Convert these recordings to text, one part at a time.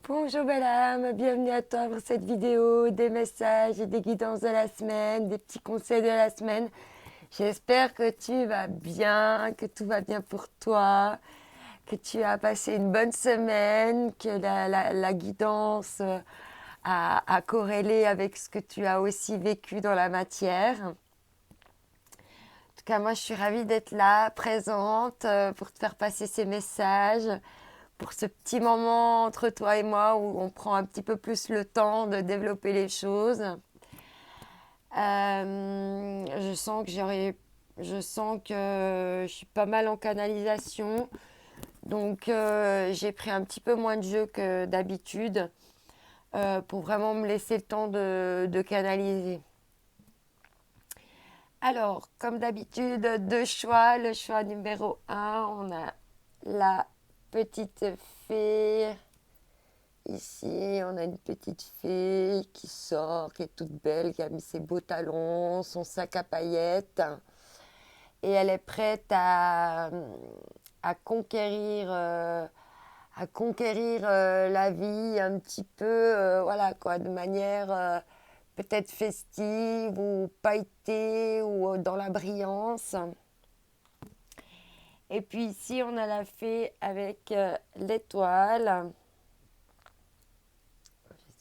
Bonjour belle âme, bienvenue à toi pour cette vidéo, des messages et des guidances de la semaine, des petits conseils de la semaine. J'espère que tu vas bien, que tout va bien pour toi, que tu as passé une bonne semaine, que la guidance a corrélé avec ce que tu as aussi vécu dans la matière. En tout cas, moi je suis ravie d'être là, présente, pour te faire passer ces messages pour ce petit moment entre toi et moi où on prend un petit peu plus le temps de développer les choses. Je sens que je suis pas mal en canalisation, donc j'ai pris un petit peu moins de jeu que d'habitude pour vraiment me laisser le temps de canaliser. Alors, comme d'habitude, deux choix. Le choix numéro un, on a la petite fée. Ici, on a une petite fée qui sort, qui est toute belle, qui a mis ses beaux talons, son sac à paillettes. Et elle est prête à conquérir, la vie un petit peu, voilà quoi, de manière peut-être festive ou pailletée ou dans la brillance. Et puis ici, on a la fée avec l'étoile.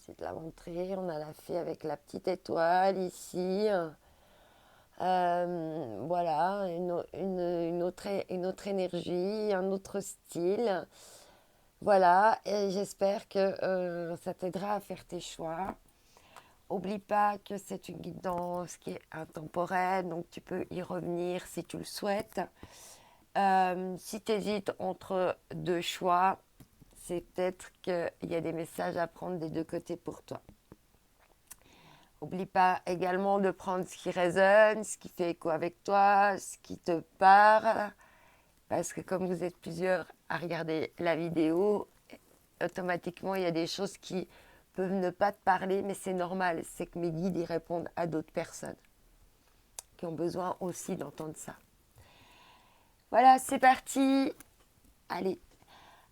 De la montrer. On a la fée avec la petite étoile ici. Voilà, une autre énergie, un autre style. Voilà, et j'espère que ça t'aidera à faire tes choix. Oublie pas que c'est une guidance qui est intemporelle, donc tu peux y revenir si tu le souhaites. Si tu hésites entre deux choix, c'est peut-être qu'il y a des messages à prendre des deux côtés pour toi. N'oublie pas également de prendre ce qui résonne, ce qui fait écho avec toi, ce qui te parle. Parce que comme vous êtes plusieurs à regarder la vidéo, automatiquement, il y a des choses qui peuvent ne pas te parler, mais c'est normal. C'est que mes guides y répondent à d'autres personnes qui ont besoin aussi d'entendre ça. Voilà, c'est parti. Allez.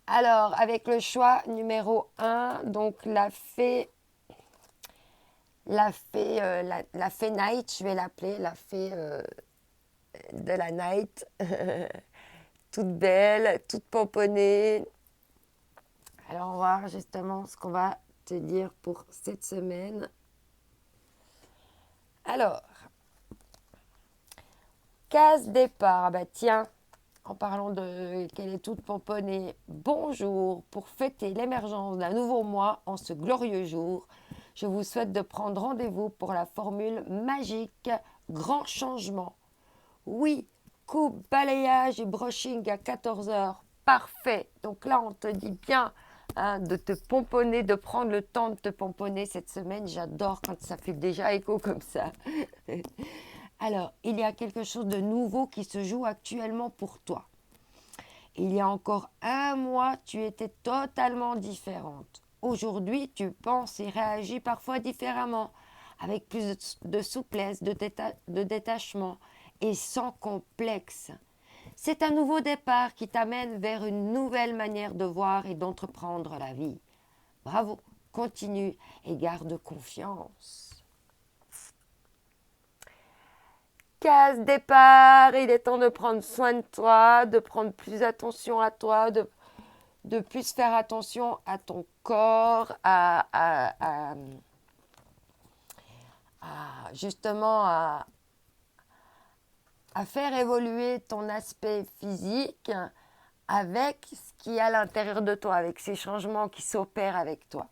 Alors, avec le choix numéro 1, donc la fée Night, je vais l'appeler, la fée de la Night, toute belle, toute pomponnée. Alors, on va voir justement ce qu'on va te dire pour cette semaine. Alors, case départ, bah tiens, en parlant de qu'elle est toute pomponnée, bonjour, pour fêter l'émergence d'un nouveau mois en ce glorieux jour, je vous souhaite de prendre rendez-vous pour la formule magique grand changement. Oui, coupe, balayage et brushing à 14 heures, parfait. Donc là, on te dit bien de te pomponner, de prendre le temps de te pomponner cette semaine. J'adore quand ça fait déjà écho comme ça. Alors, il y a quelque chose de nouveau qui se joue actuellement pour toi. Il y a encore un mois, tu étais totalement différente. Aujourd'hui, tu penses et réagis parfois différemment, avec plus de souplesse, de détachement et sans complexe. C'est un nouveau départ qui t'amène vers une nouvelle manière de voir et d'entreprendre la vie. Bravo, continue et garde confiance. Case départ, il est temps de prendre soin de toi, de prendre plus attention à toi, de plus faire attention à ton corps, justement à faire évoluer ton aspect physique avec ce qui est à l'intérieur de toi, avec ces changements qui s'opèrent avec toi.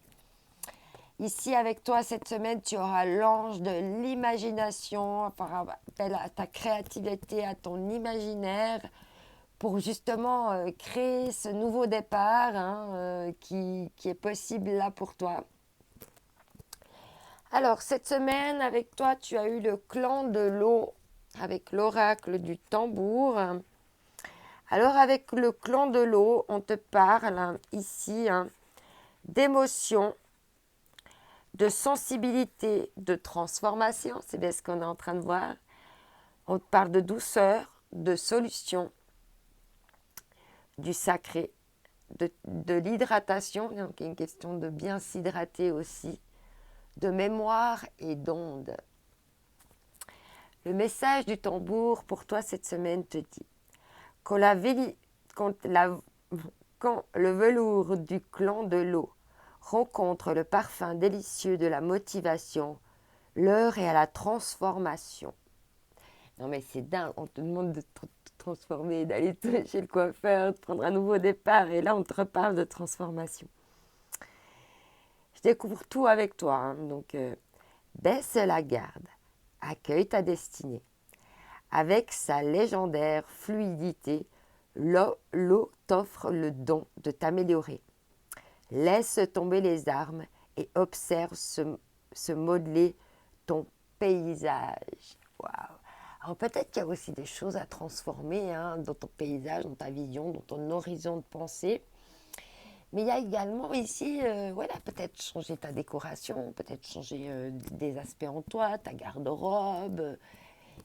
Ici, avec toi, cette semaine, tu auras l'ange de l'imagination, faire appel à ta créativité, à ton imaginaire, pour justement créer ce nouveau départ qui est possible là pour toi. Alors, cette semaine, avec toi, tu as eu le clan de l'eau, avec l'oracle du tambour. Alors, avec le clan de l'eau, on te parle ici d'émotion, de sensibilité, de transformation, c'est bien ce qu'on est en train de voir. On te parle de douceur, de solution, du sacré, de l'hydratation, donc il y a une question de bien s'hydrater aussi, de mémoire et d'onde. Le message du tambour pour toi cette semaine te dit quand, quand le velours du clan de l'eau rencontre le parfum délicieux de la motivation, l'heure est à la transformation. Non mais c'est dingue, on te demande de te transformer, d'aller chez le coiffeur, de prendre un nouveau départ et là on te reparle de transformation. Je découvre tout avec toi, hein, donc baisse la garde, accueille ta destinée. Avec sa légendaire fluidité, l'eau t'offre le don de t'améliorer. Laisse tomber les armes et observe se modeler ton paysage. Waouh! Alors peut-être qu'il y a aussi des choses à transformer hein, dans ton paysage, dans ta vision, dans ton horizon de pensée. Mais il y a également ici, voilà, peut-être changer ta décoration, peut-être changer des aspects en toi, ta garde-robe.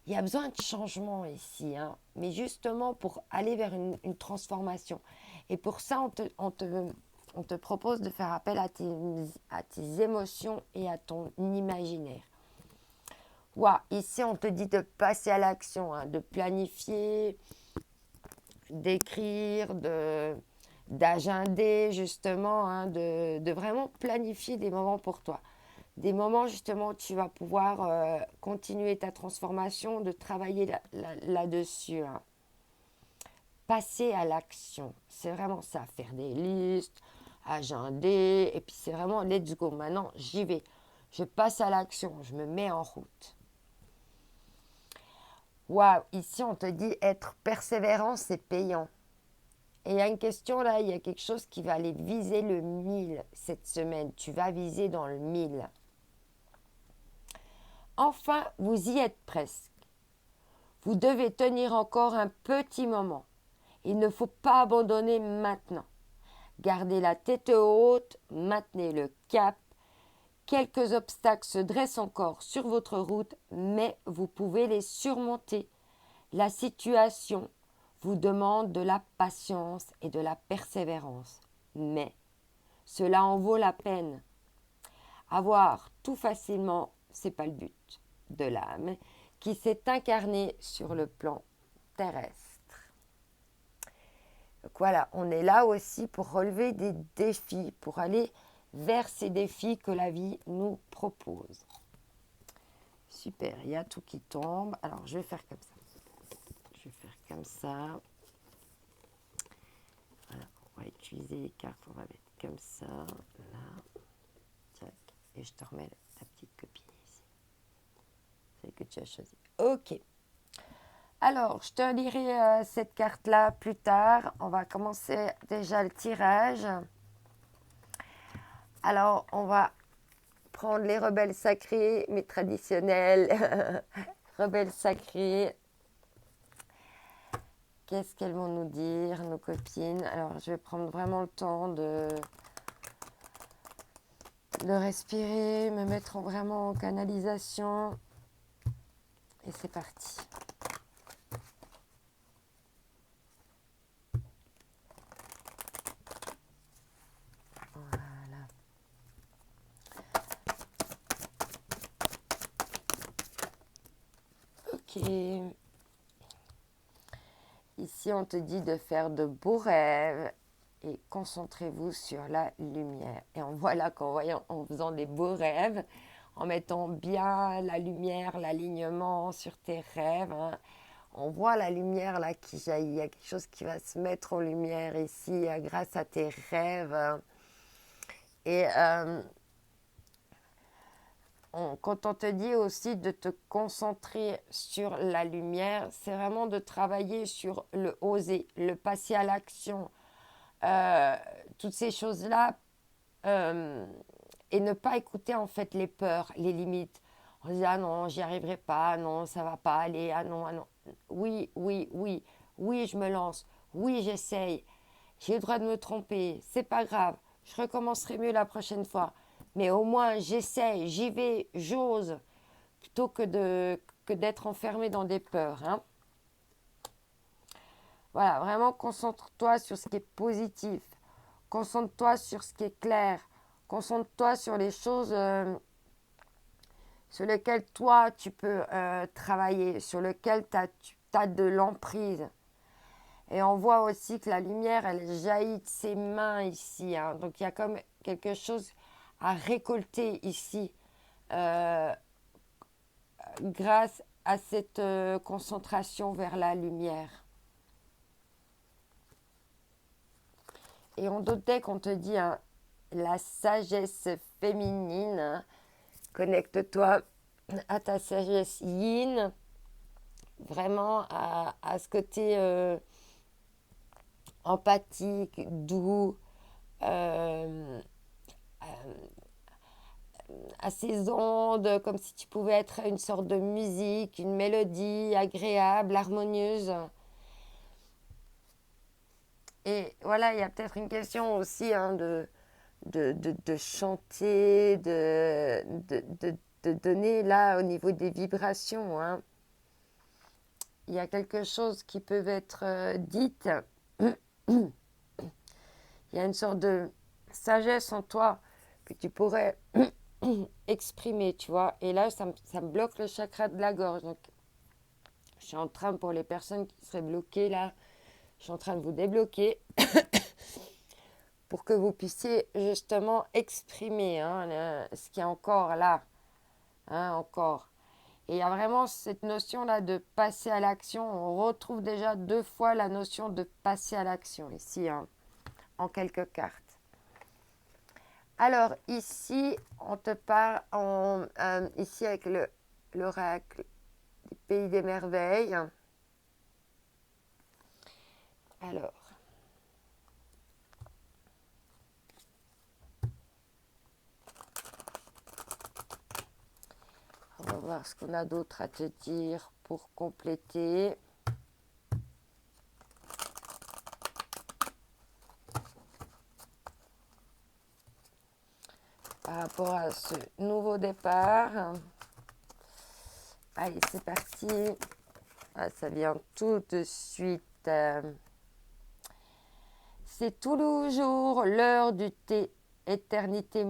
Il y a besoin de changement ici, hein, mais justement pour aller vers une transformation. Et pour ça, on te propose de faire appel à tes émotions et à ton imaginaire. Wow, ici, on te dit de passer à l'action, hein, de planifier, d'écrire, d'agender justement, hein, de vraiment planifier des moments pour toi. Des moments justement où tu vas pouvoir continuer ta transformation, de travailler là-dessus. Hein. Passer à l'action, c'est vraiment ça, faire des listes, agender, et puis c'est vraiment let's go, maintenant j'y vais. Je passe à l'action, je me mets en route. Waouh, ici on te dit être persévérant, c'est payant. Et il y a une question là, il y a quelque chose qui va aller viser le 1000 cette semaine. Tu vas viser dans le 1000. Enfin, vous y êtes presque. Vous devez tenir encore un petit moment. Il ne faut pas abandonner maintenant. Gardez la tête haute, maintenez le cap. Quelques obstacles se dressent encore sur votre route, mais vous pouvez les surmonter. La situation vous demande de la patience et de la persévérance, mais cela en vaut la peine. Avoir tout facilement, c'est pas le but de l'âme qui s'est incarnée sur le plan terrestre. Donc voilà, on est là aussi pour relever des défis, pour aller vers ces défis que la vie nous propose. Super, il y a tout qui tombe. Alors, je vais faire comme ça. Je vais faire comme ça. Voilà, on va utiliser les cartes, on va mettre comme ça, là. Tac. Et je te remets ta petite copine ici. Celle que tu as choisie. Ok. Alors, je te lirai cette carte-là plus tard. On va commencer déjà le tirage. Alors, on va prendre les rebelles sacrés, mes traditionnels rebelles sacrés. Qu'est-ce qu'elles vont nous dire, nos copines? Alors, je vais prendre vraiment le temps de respirer, me mettre vraiment en canalisation. Et c'est parti. Voilà. Ok. Ici, on te dit de faire de beaux rêves et concentrez-vous sur la lumière. Et on voit là en faisant des beaux rêves, en mettant bien la lumière, l'alignement sur tes rêves, hein, on voit la lumière là qui jaillit. Il y a quelque chose qui va se mettre en lumière ici grâce à tes rêves. Et quand on te dit aussi de te concentrer sur la lumière, c'est vraiment de travailler sur le oser, le passer à l'action, toutes ces choses-là, et ne pas écouter en fait les peurs, les limites. On se dit ah non, j'y arriverai pas, non, ça va pas aller, ah non, ah non. Oui, oui, oui, oui, je me lance, oui, j'essaye, j'ai le droit de me tromper, c'est pas grave, je recommencerai mieux la prochaine fois. Mais au moins, j'essaye, j'y vais, j'ose, plutôt que d'être enfermé dans des peurs. Hein. Voilà, vraiment concentre-toi sur ce qui est positif. Concentre-toi sur ce qui est clair. Concentre-toi sur les choses sur lesquelles toi, tu peux travailler, sur lesquelles tu as de l'emprise. Et on voit aussi que la lumière, elle jaillit de ses mains ici. Hein. Donc, il y a comme quelque chose à récolter ici grâce à cette concentration vers la lumière. Et on doute qu'on te dit hein, la sagesse féminine. Hein. Connecte-toi à ta sagesse yin. Vraiment à ce côté empathique, doux, euh, à ces ondes, comme si tu pouvais être une sorte de musique, une mélodie agréable, harmonieuse. Et voilà, il y a peut-être une question aussi hein, de chanter, de donner là au niveau des vibrations. Hein. Il y a quelque chose qui peut être dite. Il y a une sorte de sagesse en toi que tu pourrais exprimer, tu vois. Et là, ça me bloque le chakra de la gorge. Donc, je suis en train, pour les personnes qui seraient bloquées là, je suis en train de vous débloquer pour que vous puissiez justement exprimer hein, ce qui est encore là. Hein, encore. Et il y a vraiment cette notion-là de passer à l'action. On retrouve déjà 2 fois la notion de passer à l'action ici, hein, en quelques cartes. Alors, ici, on te parle ici avec l'oracle du Pays des Merveilles. Alors, on va voir ce qu'on a d'autre à te dire pour compléter. Par rapport à ce nouveau départ. Allez, c'est parti. Ah, ça vient tout de suite. C'est tout le jour l'heure du thé. Éternité.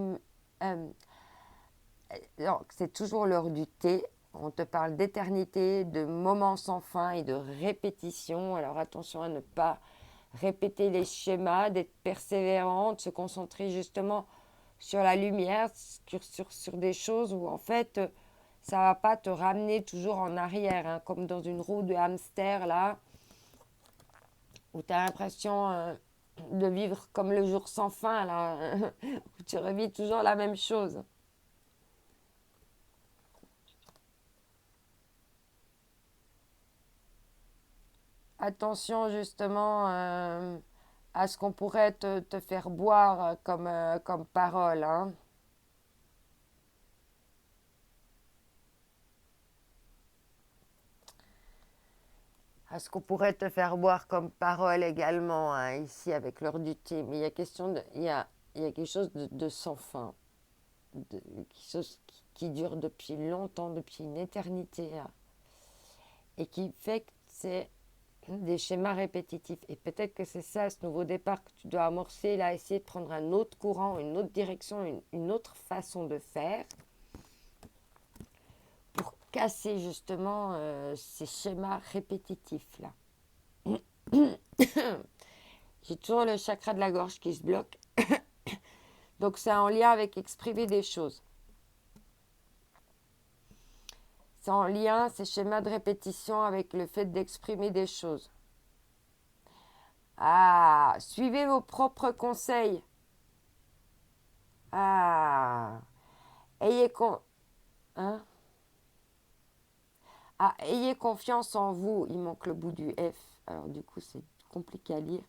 Non, c'est toujours l'heure du thé. On te parle d'éternité, de moments sans fin et de répétition. Alors attention à ne pas répéter les schémas, d'être persévérant, de se concentrer justement sur la lumière, sur des choses où en fait ça ne va pas te ramener toujours en arrière, hein, comme dans une roue de hamster là, où tu as l'impression de vivre comme le jour sans fin là, où tu revis toujours la même chose. Attention justement à ce qu'on pourrait te faire boire comme parole. Hein. À ce qu'on pourrait te faire boire comme parole également, hein, ici avec l'heure du thé. Mais il y a, il y a quelque chose de sans fin, quelque chose qui dure depuis longtemps, depuis une éternité, hein, et qui fait que c'est des schémas répétitifs. Et peut-être que c'est ça, ce nouveau départ que tu dois amorcer, là, essayer de prendre un autre courant, une autre direction, une autre façon de faire pour casser justement ces schémas répétitifs là. J'ai toujours le chakra de la gorge qui se bloque. Donc c'est en lien avec exprimer des choses. C'est en lien, ces schémas de répétition, avec le fait d'exprimer des choses. Ah, suivez vos propres conseils. Ah, ayez, hein? Ayez confiance en vous. Il manque le bout du F. Alors du coup, c'est compliqué à lire.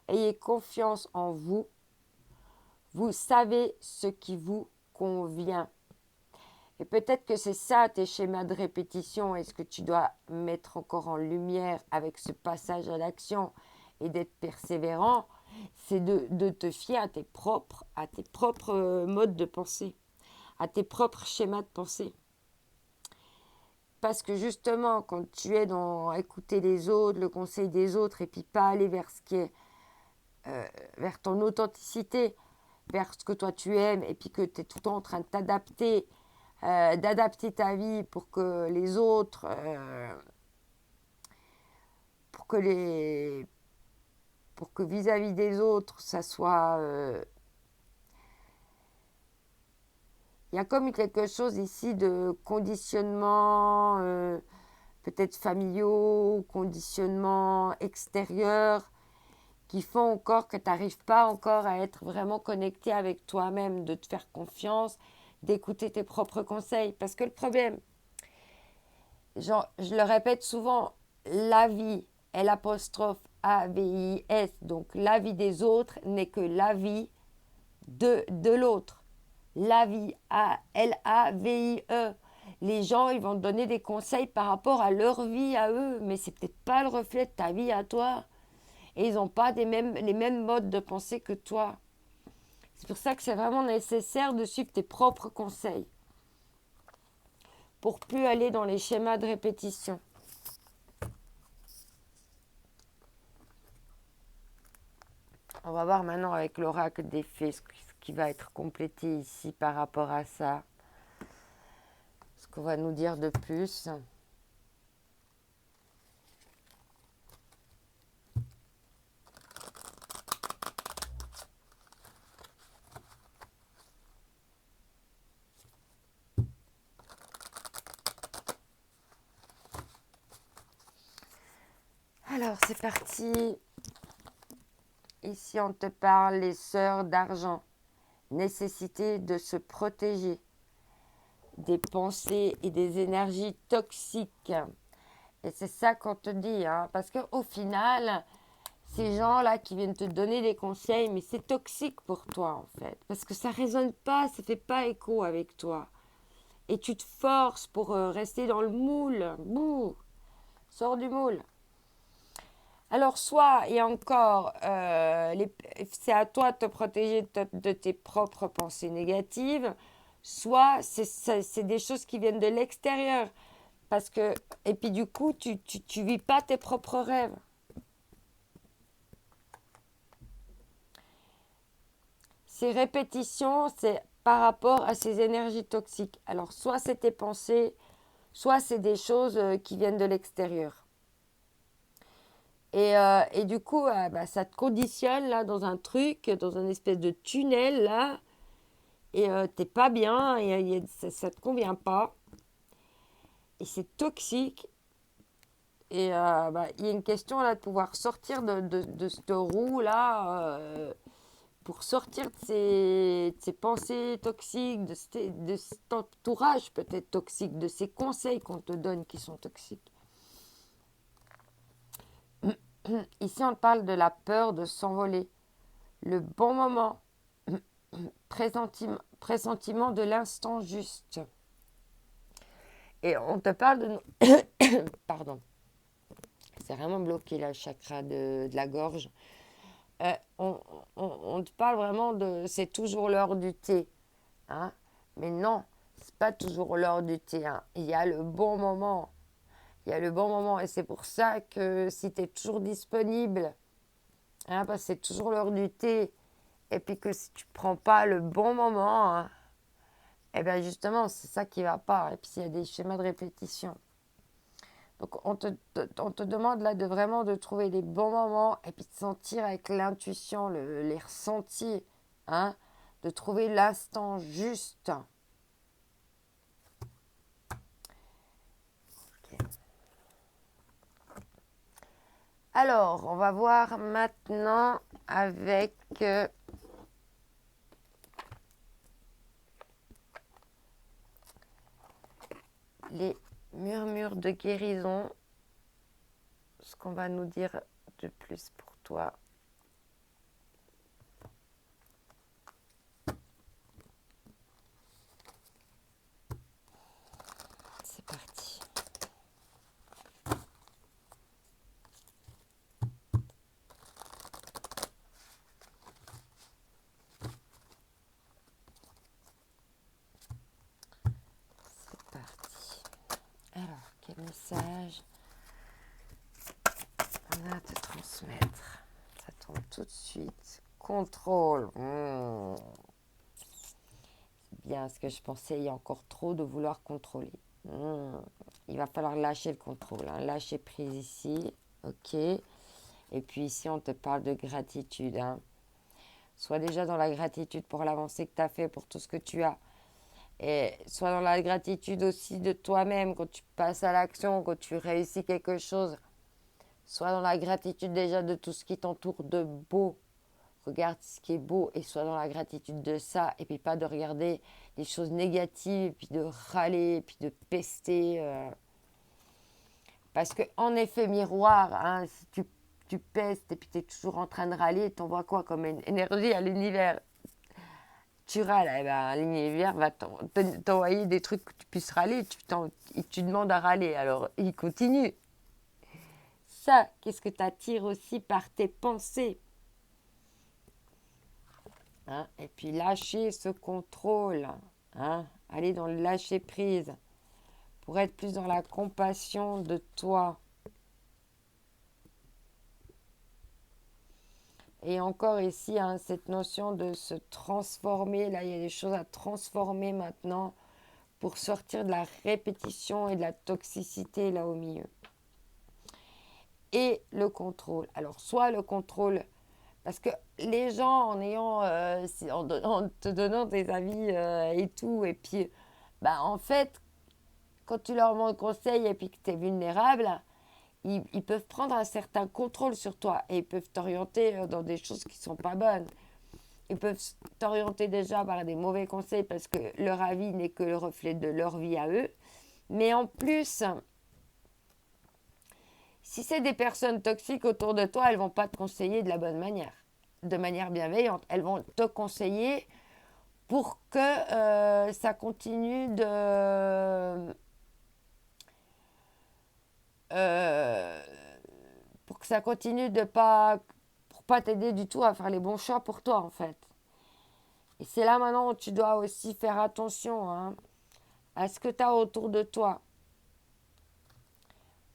Ayez confiance en vous. Vous savez ce qui vous convient. Et peut-être que c'est ça tes schémas de répétition et ce que tu dois mettre encore en lumière avec ce passage à l'action et d'être persévérant, c'est de te fier à tes propres modes de pensée, à tes propres schémas de pensée. Parce que justement, quand tu es dans écouter les autres, le conseil des autres, et puis pas aller vers ce qui est vers ton authenticité, vers ce que toi tu aimes, et puis que tu es tout le temps en train de t'adapter, d'adapter ta vie pour que les autres, pour que les, pour que vis-à-vis des autres, ça soit... il y a comme quelque chose ici de conditionnement, peut-être familiaux, conditionnement extérieur, qui font encore que tu n'arrives pas encore à être vraiment connecté avec toi-même, de te faire confiance, d'écouter tes propres conseils. Parce que le problème, genre, je le répète souvent, la vie, L'apostrophe A-V-I-S, donc la vie des autres n'est que la vie de l'autre. La vie, L-A-V-I-E. Les gens, ils vont te donner des conseils par rapport à leur vie à eux, mais c'est peut-être pas le reflet de ta vie à toi. Et ils n'ont pas les mêmes modes de pensée que toi. C'est pour ça que c'est vraiment nécessaire de suivre tes propres conseils pour plus aller dans les schémas de répétition. On va voir maintenant avec l'oracle des fées ce qui va être complété ici par rapport à ça. Ce qu'on va nous dire de plus. Alors, c'est parti. Ici, on te parle les sœurs d'argent. Nécessité de se protéger des pensées et des énergies toxiques. Et c'est ça qu'on te dit, hein, parce qu'au final, ces gens-là qui viennent te donner des conseils, mais c'est toxique pour toi, en fait, parce que ça ne résonne pas, ça ne fait pas écho avec toi. Et tu te forces pour rester dans le moule. Bouh, sors du moule. Alors, soit, et encore, c'est à toi de te protéger de tes propres pensées négatives, soit c'est des choses qui viennent de l'extérieur. Parce que, et puis du coup, tu vis pas tes propres rêves. Ces répétitions, c'est par rapport à ces énergies toxiques. Alors, soit c'est tes pensées, soit c'est des choses qui viennent de l'extérieur. Et du coup, bah, ça te conditionne là dans un truc, dans un espèce de tunnel là, et t'es pas bien, ça te convient pas, et c'est toxique. Et bah, il y a une question là de pouvoir sortir de cette roue là, pour sortir de ces pensées toxiques, de cet entourage peut-être toxique, de ces conseils qu'on te donne qui sont toxiques. Ici, on parle de la peur de s'envoler. Le bon moment, pressentiment de l'instant juste. Et on te parle de... Pardon. C'est vraiment bloqué là, le chakra de la gorge. On te parle vraiment de... C'est toujours l'heure du thé. Hein? Mais non, c'est pas toujours l'heure du thé. Hein. Il y a le bon moment. Il y a le bon moment. Et c'est pour ça que si tu es toujours disponible, hein, parce que c'est toujours l'heure du thé, et puis que si tu ne prends pas le bon moment, hein, et bien justement, c'est ça qui ne va pas. Et puis il y a des schémas de répétition. Donc on te demande là de vraiment de trouver les bons moments et puis de sentir avec l'intuition, les ressentis, hein, de trouver l'instant juste. Okay. Alors, on va voir maintenant avec les murmures de guérison, ce qu'on va nous dire de plus pour toi. C'est parti. C'est parti. Alors, quel message on va te transmettre? Ça tombe tout de suite. Contrôle. C'est bien ce que je pensais. Il y a encore trop de vouloir contrôler. Il va falloir lâcher le contrôle. Hein. Lâcher prise ici. Ok. Et puis ici, on te parle de gratitude. Hein. Sois déjà dans la gratitude pour l'avancée que tu as fait, pour tout ce que tu as. Et sois dans la gratitude aussi de toi-même quand tu passes à l'action, quand tu réussis quelque chose. Sois dans la gratitude déjà de tout ce qui t'entoure de beau. Regarde ce qui est beau et sois dans la gratitude de ça. Et puis pas de regarder les choses négatives, et puis de râler, et puis de pester. Parce qu'en effet miroir, hein, si tu pestes et puis tu es toujours en train de râler, tu envoies quoi comme énergie à l'univers? Tu râles, eh ben, l'univers va t'envoyer des trucs que tu puisses râler. Tu demandes à râler, alors il continue. Ça, qu'est-ce que tu attires aussi par tes pensées? Hein? Et puis lâcher ce contrôle. Hein? Aller dans le lâcher prise pour être plus dans la compassion de toi. Et encore ici, hein, cette notion de se transformer. Là, il y a des choses à transformer maintenant pour sortir de la répétition et de la toxicité là au milieu. Et le contrôle. Alors, soit le contrôle, parce que les gens, en te donnant des avis et tout, et puis, en fait, quand tu leur demandes conseil et puis que tu es vulnérable, ils peuvent prendre un certain contrôle sur toi et ils peuvent t'orienter dans des choses qui ne sont pas bonnes. Ils peuvent t'orienter déjà par des mauvais conseils parce que leur avis n'est que le reflet de leur vie à eux. Mais en plus, si c'est des personnes toxiques autour de toi, elles ne vont pas te conseiller de la bonne manière, de manière bienveillante. Elles vont te conseiller pour que ça continue pour que ça continue de pas, pour pas t'aider du tout à faire les bons choix pour toi en fait. Et c'est là maintenant où tu dois aussi faire attention hein, à ce que tu as autour de toi,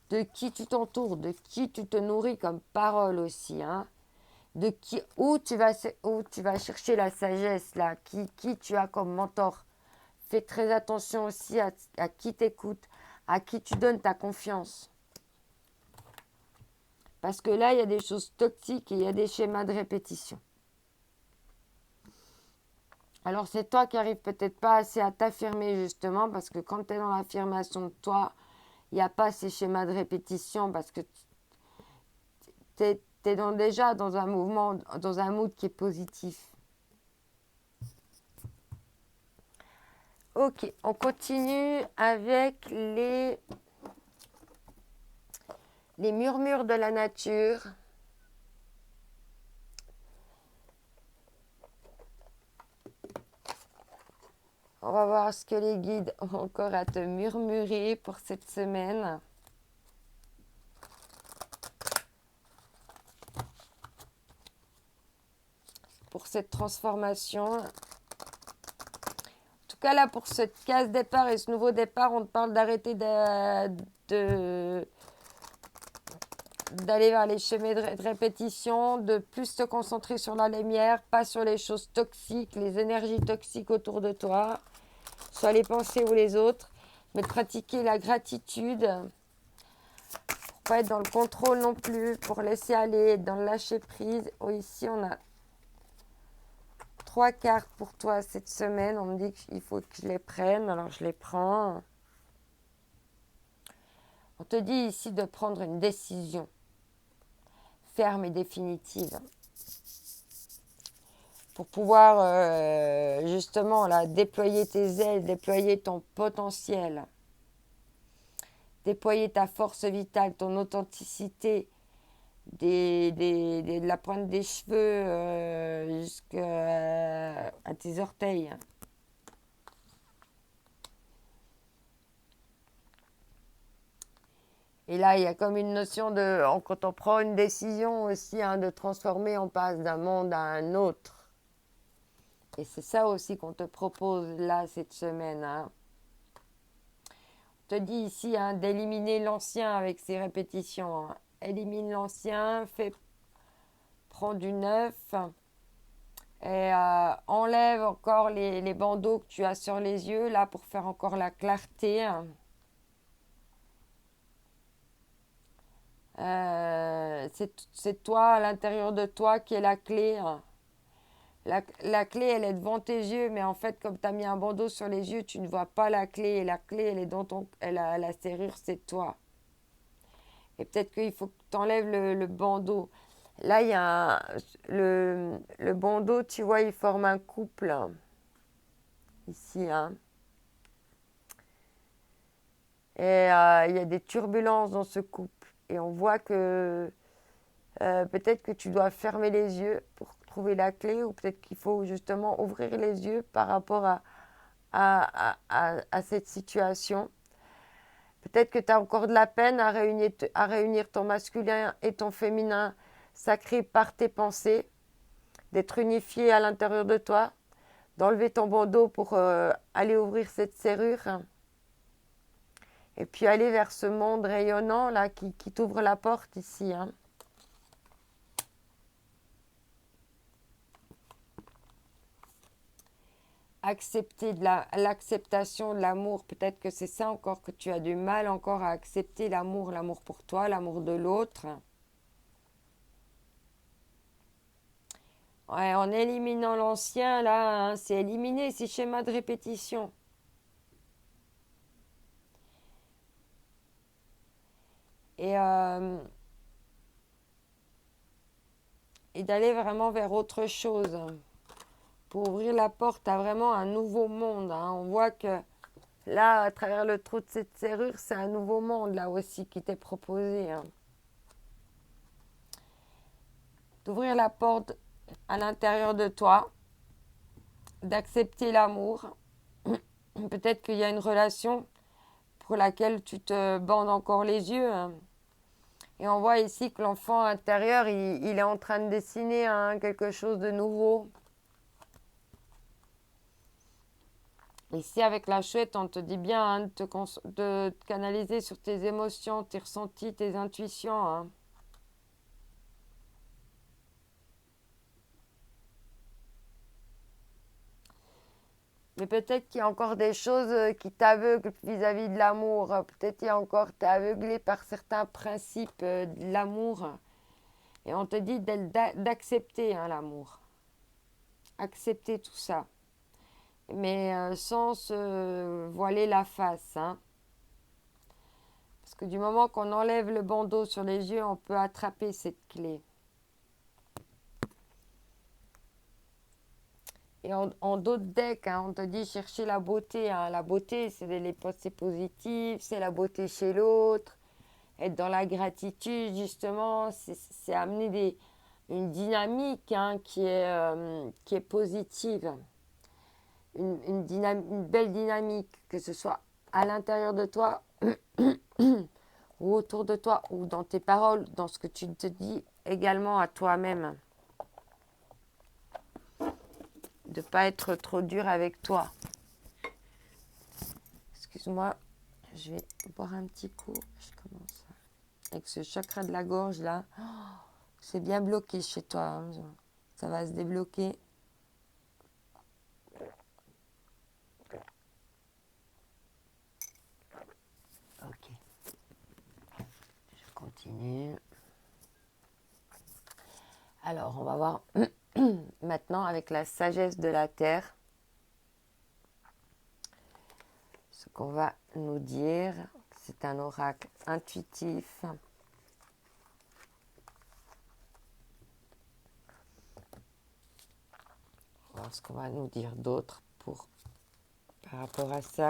de qui tu t'entoures, de qui tu te nourris comme parole aussi, hein, de qui, où tu vas chercher la sagesse là, qui tu as comme mentor. Fais très attention aussi à qui t'écoute, à qui tu donnes ta confiance. Parce que là, il y a des choses toxiques et il y a des schémas de répétition. Alors, c'est toi qui n'arrives peut-être pas assez à t'affirmer justement, parce que quand tu es dans l'affirmation de toi, il n'y a pas ces schémas de répétition, parce que tu es déjà dans un mouvement, dans un mood qui est positif. Ok, on continue avec les murmures de la nature. On va voir ce que les guides ont encore à te murmurer pour cette semaine. Pour cette transformation. En tout cas, là, pour cette case départ et ce nouveau départ, on te parle d'arrêter d'aller vers les chemins de répétition, de plus te concentrer sur la lumière, pas sur les choses toxiques, les énergies toxiques autour de toi, soit les pensées ou les autres, mais de pratiquer la gratitude pour pas être dans le contrôle non plus, pour laisser aller, être dans le lâcher prise. Oh, ici, on a 3 cartes pour toi cette semaine. On me dit qu'il faut que je les prenne, alors je les prends. On te dit ici de prendre une décision ferme et définitive pour pouvoir justement là, déployer tes ailes, déployer ton potentiel, déployer ta force vitale, ton authenticité, de la pointe des cheveux jusqu'à tes orteils. Et là, il y a comme une notion de, quand on prend une décision aussi, hein, de transformer, on passe d'un monde à un autre. Et c'est ça aussi qu'on te propose là cette semaine. Hein. On te dit ici hein, d'éliminer l'ancien avec ses répétitions. Hein. Élimine l'ancien, prends du neuf et enlève encore les bandeaux que tu as sur les yeux là pour faire encore la clarté. C'est toi, à l'intérieur de toi, qui est la clé. La clé, elle est devant tes yeux, mais en fait, comme tu as mis un bandeau sur les yeux, tu ne vois pas la clé. Et la clé, elle est dans la serrure, c'est toi. Et peut-être qu'il faut que tu enlèves le bandeau. Là, il y a le bandeau, tu vois, il forme un couple. Ici, hein. Et il y a des turbulences dans ce couple. Et on voit que peut-être que tu dois fermer les yeux pour trouver la clé, ou peut-être qu'il faut justement ouvrir les yeux par rapport à cette situation. Peut-être que tu as encore de la peine à réunir ton masculin et ton féminin sacré par tes pensées, d'être unifié à l'intérieur de toi, d'enlever ton bandeau pour aller ouvrir cette serrure et puis aller vers ce monde rayonnant là qui t'ouvre la porte ici, hein. Accepter l'acceptation de l'amour, peut-être que c'est ça encore que tu as du mal encore à accepter l'amour pour toi, l'amour de l'autre. Ouais, en éliminant l'ancien, là, hein, c'est éliminer ces schémas de répétition. Et, et d'aller vraiment vers autre chose, pour ouvrir la porte à vraiment un nouveau monde, hein. On voit que là, à travers le trou de cette serrure, c'est un nouveau monde là aussi qui t'est proposé, hein. D'ouvrir la porte à l'intérieur de toi, d'accepter l'amour. Peut-être qu'il y a une relation pour laquelle tu te bandes encore les yeux, hein. Et on voit ici que l'enfant intérieur, il est en train de dessiner, hein, quelque chose de nouveau. Ici, avec la chouette, on te dit bien, hein, de te canaliser sur tes émotions, tes ressentis, tes intuitions, hein. Mais peut-être qu'il y a encore des choses qui t'aveuglent vis-à-vis de l'amour. Peut-être qu'il y a encore, t'es aveuglé par certains principes de l'amour. Et on te dit d'accepter, hein, l'amour. Accepter tout ça. Mais sans se voiler la face, hein. Parce que du moment qu'on enlève le bandeau sur les yeux, on peut attraper cette clé. Et en d'autres decks, hein, on te dit chercher la beauté, hein. La beauté, c'est les pensées positives, c'est la beauté chez l'autre. Être dans la gratitude, justement, c'est amener une dynamique, hein, qui est positive. Une belle dynamique, que ce soit à l'intérieur de toi ou autour de toi, ou dans tes paroles, dans ce que tu te dis également à toi-même. De ne pas être trop dur avec toi. Excuse-moi, je vais boire un petit coup. Je commence avec ce chakra de la gorge là. Oh, c'est bien bloqué chez toi, hein. Ça va se débloquer. Ok. Je continue. Alors, on va voir maintenant avec la sagesse de la Terre ce qu'on va nous dire. C'est un oracle intuitif. On va voir ce qu'on va nous dire d'autre par rapport à ça.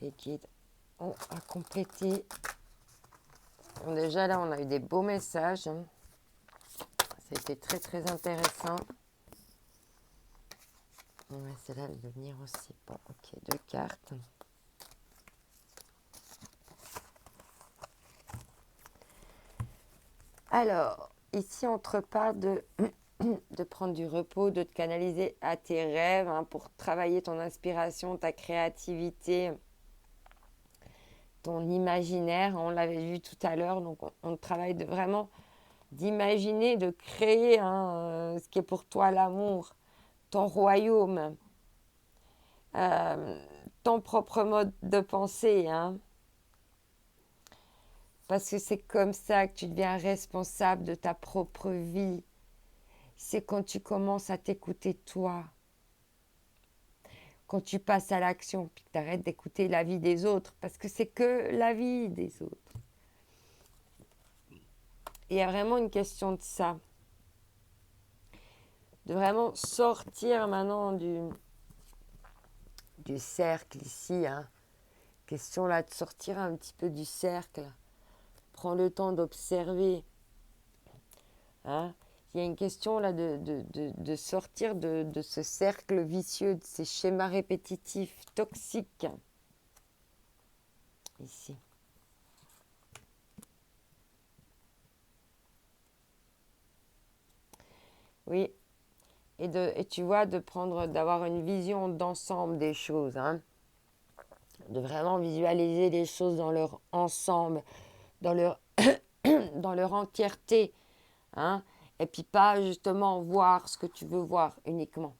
Les guides ont à compléter. Bon, déjà là, on a eu des beaux messages. Ça a été très très intéressant. Ouais, celle-là, elle veut venir aussi. Bon, ok, 2 cartes. Alors, ici, on te parle de prendre du repos, de te canaliser à tes rêves, hein, pour travailler ton inspiration, ta créativité. ton imaginaire, on l'avait vu tout à l'heure, donc on travaille vraiment d'imaginer, de créer ce qui est pour toi l'amour, ton royaume, euh, ton propre mode de pensée, hein. Parce que c'est comme ça que tu deviens responsable de ta propre vie. C'est quand tu commences à t'écouter toi. Quand tu passes à l'action, puis que tu arrêtes d'écouter la vie des autres. Parce que c'est que la vie des autres. Et il y a vraiment une question de ça. De vraiment sortir maintenant du cercle ici. Hein. Question là de sortir un petit peu du cercle. Prends le temps d'observer. Hein. Il y a une question là de sortir de ce cercle vicieux, de ces schémas répétitifs, toxiques. Ici. Oui. Et tu vois, d'avoir une vision d'ensemble des choses. Hein. De vraiment visualiser les choses dans leur ensemble, dans leur, dans leur entièreté. Hein. Et puis pas justement voir ce que tu veux voir uniquement.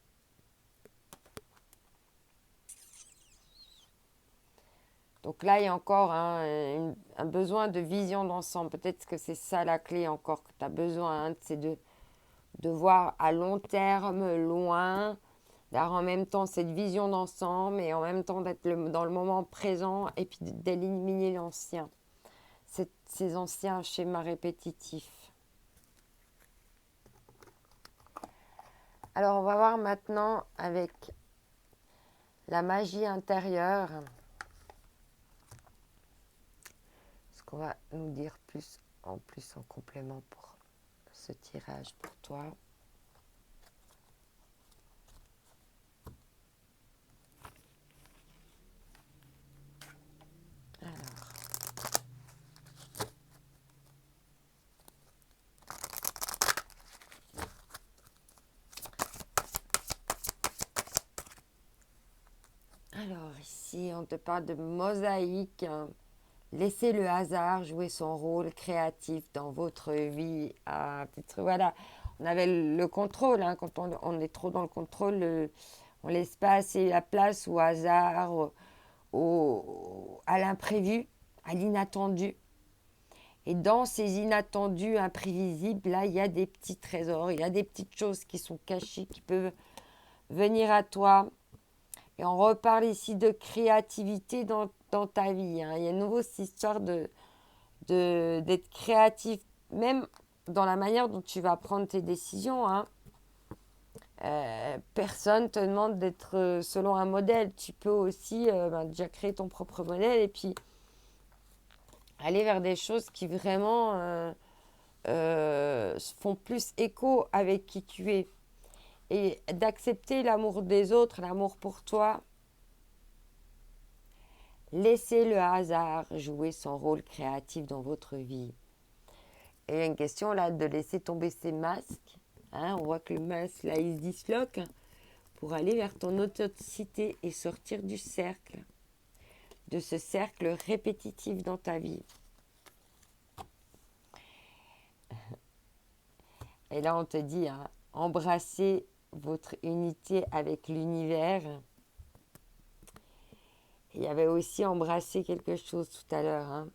Donc là, il y a encore un besoin de vision d'ensemble. Peut-être que c'est ça la clé encore que tu as besoin. Hein, c'est de voir à long terme, loin, d'avoir en même temps cette vision d'ensemble et en même temps d'être dans le moment présent et puis d'éliminer l'ancien. Ces anciens schémas répétitifs. Alors, on va voir maintenant avec la magie intérieure ce qu'on va nous dire en complément pour ce tirage pour toi. Alors ici, on te parle de mosaïque. Laissez le hasard jouer son rôle créatif dans votre vie. Voilà, on avait le contrôle. Hein, quand on est trop dans le contrôle, on laisse pas assez la place au hasard, à l'imprévu, à l'inattendu. Et dans ces inattendus, imprévisibles, là, il y a des petits trésors, il y a des petites choses qui sont cachées, qui peuvent venir à toi. Et on reparle ici de créativité dans ta vie. Hein. Il y a de nouveau cette histoire d'être créatif, même dans la manière dont tu vas prendre tes décisions. Hein. Personne ne te demande d'être selon un modèle. Tu peux aussi déjà créer ton propre modèle et puis aller vers des choses qui vraiment font plus écho avec qui tu es. Et d'accepter l'amour des autres, l'amour pour toi. Laissez le hasard jouer son rôle créatif dans votre vie. Et il y a une question là de laisser tomber ces masques. Hein, on voit que le masque là il se disloque pour aller vers ton authenticité et sortir du cercle. De ce cercle répétitif dans ta vie. Et là on te dit, hein, embrassez votre unité avec l'univers. Il y avait aussi embrasser quelque chose tout à l'heure, hein,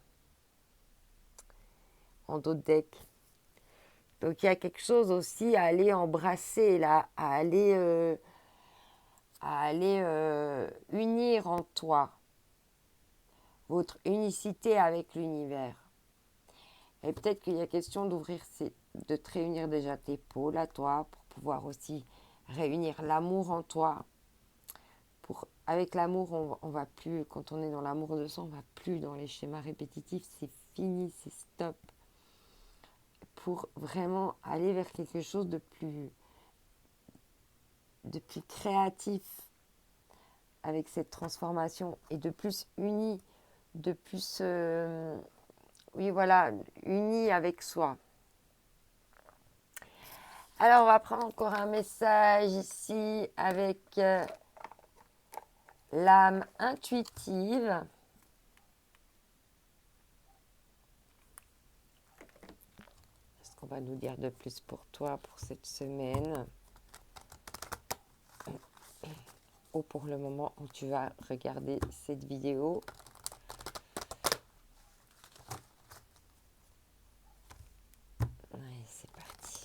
en dos de deck. Donc il y a quelque chose aussi à aller embrasser là, à aller unir en toi votre unicité avec l'univers. Et peut-être qu'il y a question de te réunir déjà tes pôles à toi pour pouvoir aussi réunir l'amour en toi. Avec l'amour, on va plus, quand on est dans l'amour de soi, on va plus dans les schémas répétitifs, c'est fini, c'est stop. Pour vraiment aller vers quelque chose de plus créatif avec cette transformation et de plus uni, de plus, uni avec soi. Alors, on va prendre encore un message ici avec l'âme intuitive. va nous dire de plus pour toi pour cette semaine? Ou pour le moment où tu vas regarder cette vidéo. Allez, c'est parti.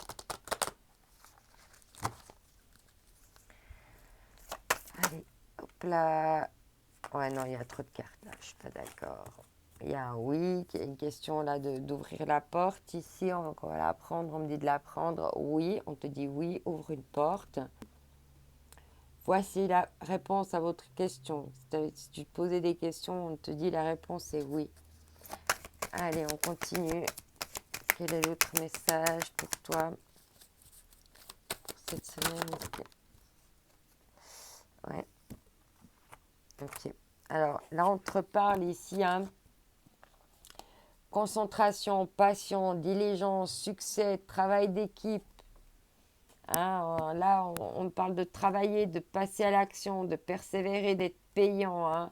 Allez, hop là. Ouais, non, il y a trop de cartes là, je suis pas d'accord. Il y a un oui, il y a une question là d'ouvrir la porte. Ici, on va la prendre, on me dit de la prendre. Oui, on te dit oui, ouvre une porte. Voici la réponse à votre question. Si tu te posais des questions, on te dit la réponse est oui. Allez, on continue. Quel est l'autre message pour toi pour cette semaine ici? Ouais. Ok. Alors, là, on te reparle ici, hein. Concentration, passion, diligence, succès, travail d'équipe. Hein, là, on parle de travailler, de passer à l'action, de persévérer, d'être payant. Hein.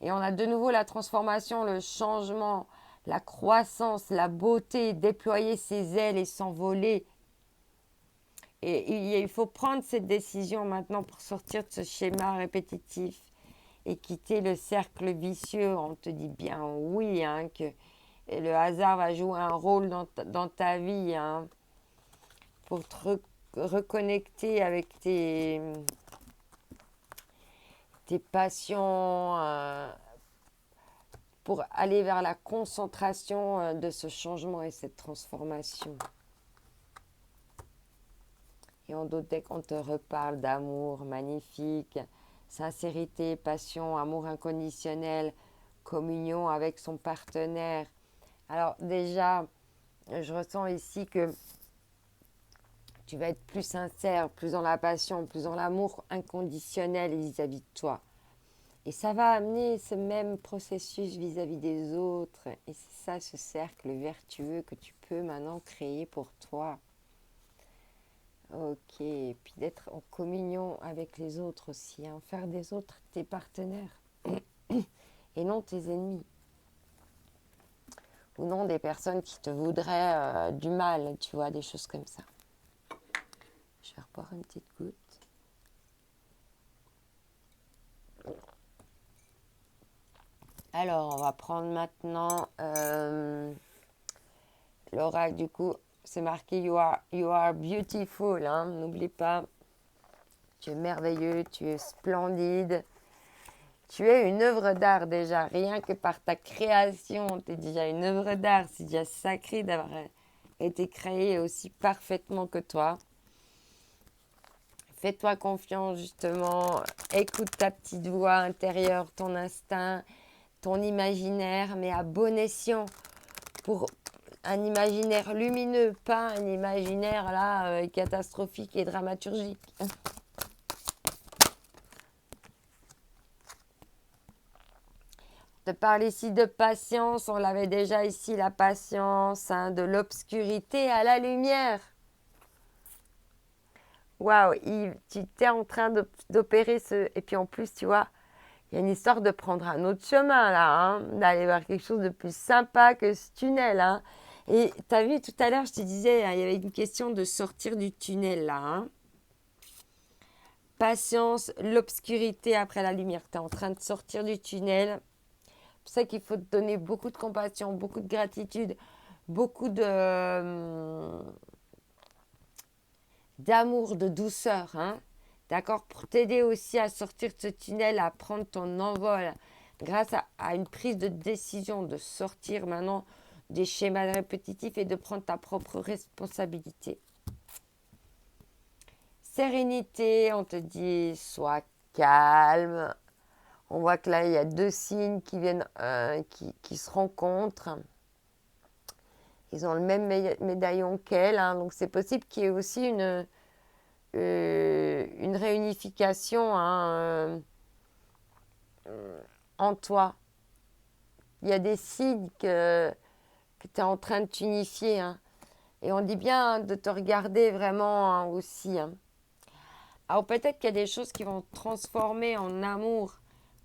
Et on a de nouveau la transformation, le changement, la croissance, la beauté, déployer ses ailes et s'envoler. Et il faut prendre cette décision maintenant pour sortir de ce schéma répétitif et quitter le cercle vicieux. On te dit bien oui, hein, que le hasard va jouer un rôle dans ta vie, hein, pour te reconnecter avec tes passions, pour aller vers la concentration de ce changement et cette transformation. Et en d'autres decks, on te reparle d'amour magnifique, sincérité, passion, amour inconditionnel, communion avec son partenaire. Alors déjà, je ressens ici que tu vas être plus sincère, plus dans la passion, plus dans l'amour inconditionnel vis-à-vis de toi. Et ça va amener ce même processus vis-à-vis des autres. Et c'est ça, ce cercle vertueux que tu peux maintenant créer pour toi. Ok, et puis d'être en communion avec les autres aussi, hein. Faire des autres tes partenaires et non tes ennemis. Ou non des personnes qui te voudraient du mal, tu vois, des choses comme ça. Je vais reboire une petite goutte. Alors, on va prendre maintenant l'oracle, du coup, c'est marqué you are beautiful, hein, n'oublie pas. Tu es merveilleux, tu es splendide. Tu es une œuvre d'art déjà, rien que par ta création, tu es déjà une œuvre d'art. C'est déjà sacré d'avoir été créé aussi parfaitement que toi. Fais-toi confiance justement, écoute ta petite voix intérieure, ton instinct, ton imaginaire, mais à bon escient pour un imaginaire lumineux, pas un imaginaire là catastrophique et dramaturgique. On te parle ici de patience, on l'avait déjà ici, la patience, hein, de l'obscurité à la lumière. Waouh, tu es en train d'opérer ce... Et puis en plus, tu vois, il y a une histoire de prendre un autre chemin là, hein, d'aller vers quelque chose de plus sympa que ce tunnel. Hein. Et tu as vu tout à l'heure, je te disais, hein, il y avait une question de sortir du tunnel là. Hein. Patience, l'obscurité après la lumière. Tu es en train de sortir du tunnel. C'est pour ça qu'il faut te donner beaucoup de compassion, beaucoup de gratitude, beaucoup d'amour, de douceur. Hein. D'accord, pour t'aider aussi à sortir de ce tunnel, à prendre ton envol grâce à une prise de décision, de sortir maintenant des schémas répétitifs et de prendre ta propre responsabilité. Sérénité, on te dit, sois calme. On voit que là, il y a deux signes qui viennent, qui se rencontrent. Ils ont le même médaillon qu'elle, hein, donc c'est possible qu'il y ait aussi une réunification, hein, en toi. Il y a des signes que tu es en train de t'unifier. Hein. Et on dit bien, hein, de te regarder vraiment, hein, aussi. Hein. Alors peut-être qu'il y a des choses qui vont te transformer en amour,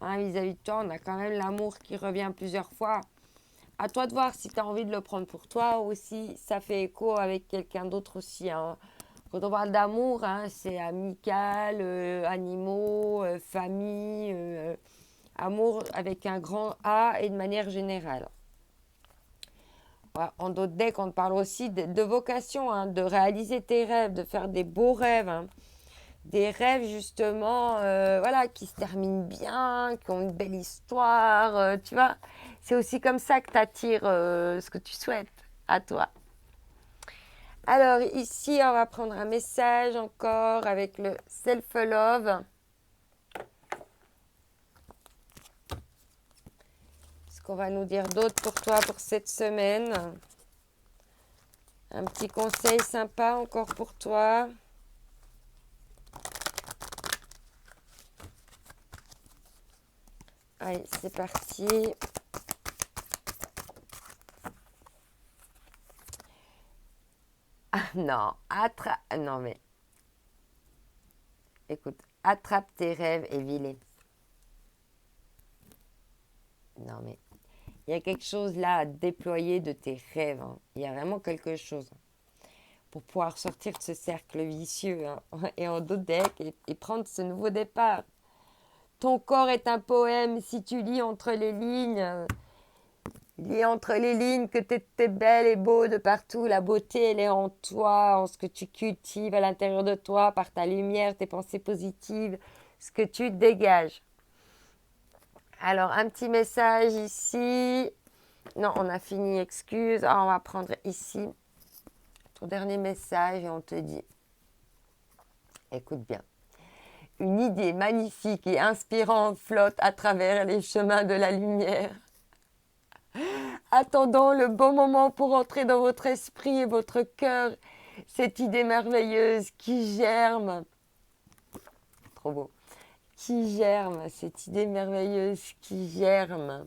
hein, vis-à-vis de toi. On a quand même l'amour qui revient plusieurs fois. À toi de voir si tu as envie de le prendre pour toi ou si ça fait écho avec quelqu'un d'autre aussi. Hein. Quand on parle d'amour, hein, c'est amical, animaux, famille, amour avec un grand A et de manière générale. Ouais, en d'autres decks, on parle aussi de vocation, hein, de réaliser tes rêves, de faire des beaux rêves. Hein. Des rêves justement voilà, qui se terminent bien, qui ont une belle histoire, tu vois. C'est aussi comme ça que tu attires ce que tu souhaites à toi. Alors ici, on va prendre un message encore avec le self-love. Ce qu'on va nous dire d'autre pour toi pour cette semaine. Un petit conseil sympa encore pour toi. Allez, c'est parti. Ah non, non mais, écoute, attrape tes rêves et vis-les. Non mais, il y a quelque chose là à déployer de tes rêves. Hein. Il y a vraiment quelque chose pour pouvoir sortir de ce cercle vicieux hein, et en d'autres decks et prendre ce nouveau départ. Ton corps est un poème si tu lis entre les lignes. Lis entre les lignes que tu es belle et beau de partout. La beauté, elle est en toi, en ce que tu cultives à l'intérieur de toi, par ta lumière, tes pensées positives, ce que tu dégages. Alors, un petit message ici. Non, on a fini, excuse. Ah, on va prendre ici ton dernier message et on te dit, écoute bien, une idée magnifique et inspirante flotte à travers les chemins de la lumière. Attendons le bon moment pour entrer dans votre esprit et votre cœur, cette idée merveilleuse qui germe, trop beau, qui germe, cette idée merveilleuse qui germe.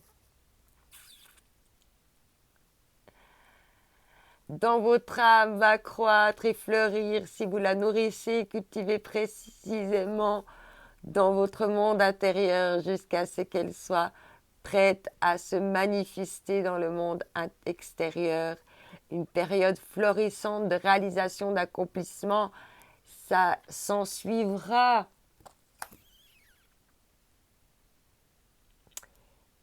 Dans votre âme va croître et fleurir si vous la nourrissez, cultivez précisément dans votre monde intérieur jusqu'à ce qu'elle soit prête à se manifester dans le monde extérieur. Une période florissante de réalisation, d'accomplissement, ça s'en suivra.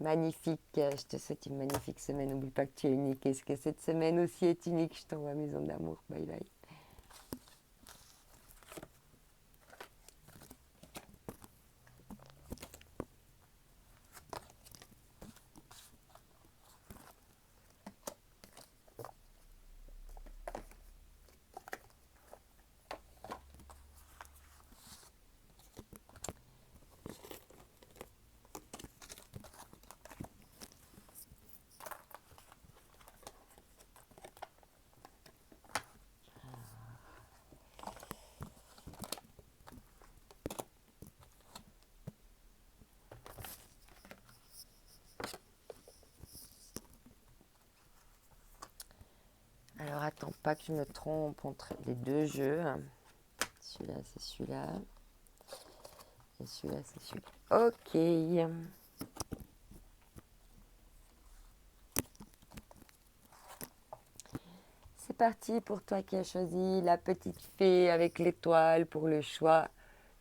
Magnifique, je te souhaite une magnifique semaine. N'oublie pas que tu es unique. Est-ce que cette semaine aussi est unique? Je t'envoie maison d'amour. Bye bye. Alors attends pas que je me trompe entre les deux jeux. Celui-là, c'est celui-là. Et celui-là, c'est celui-là. Ok. C'est parti pour toi qui as choisi la petite fée avec l'étoile pour le choix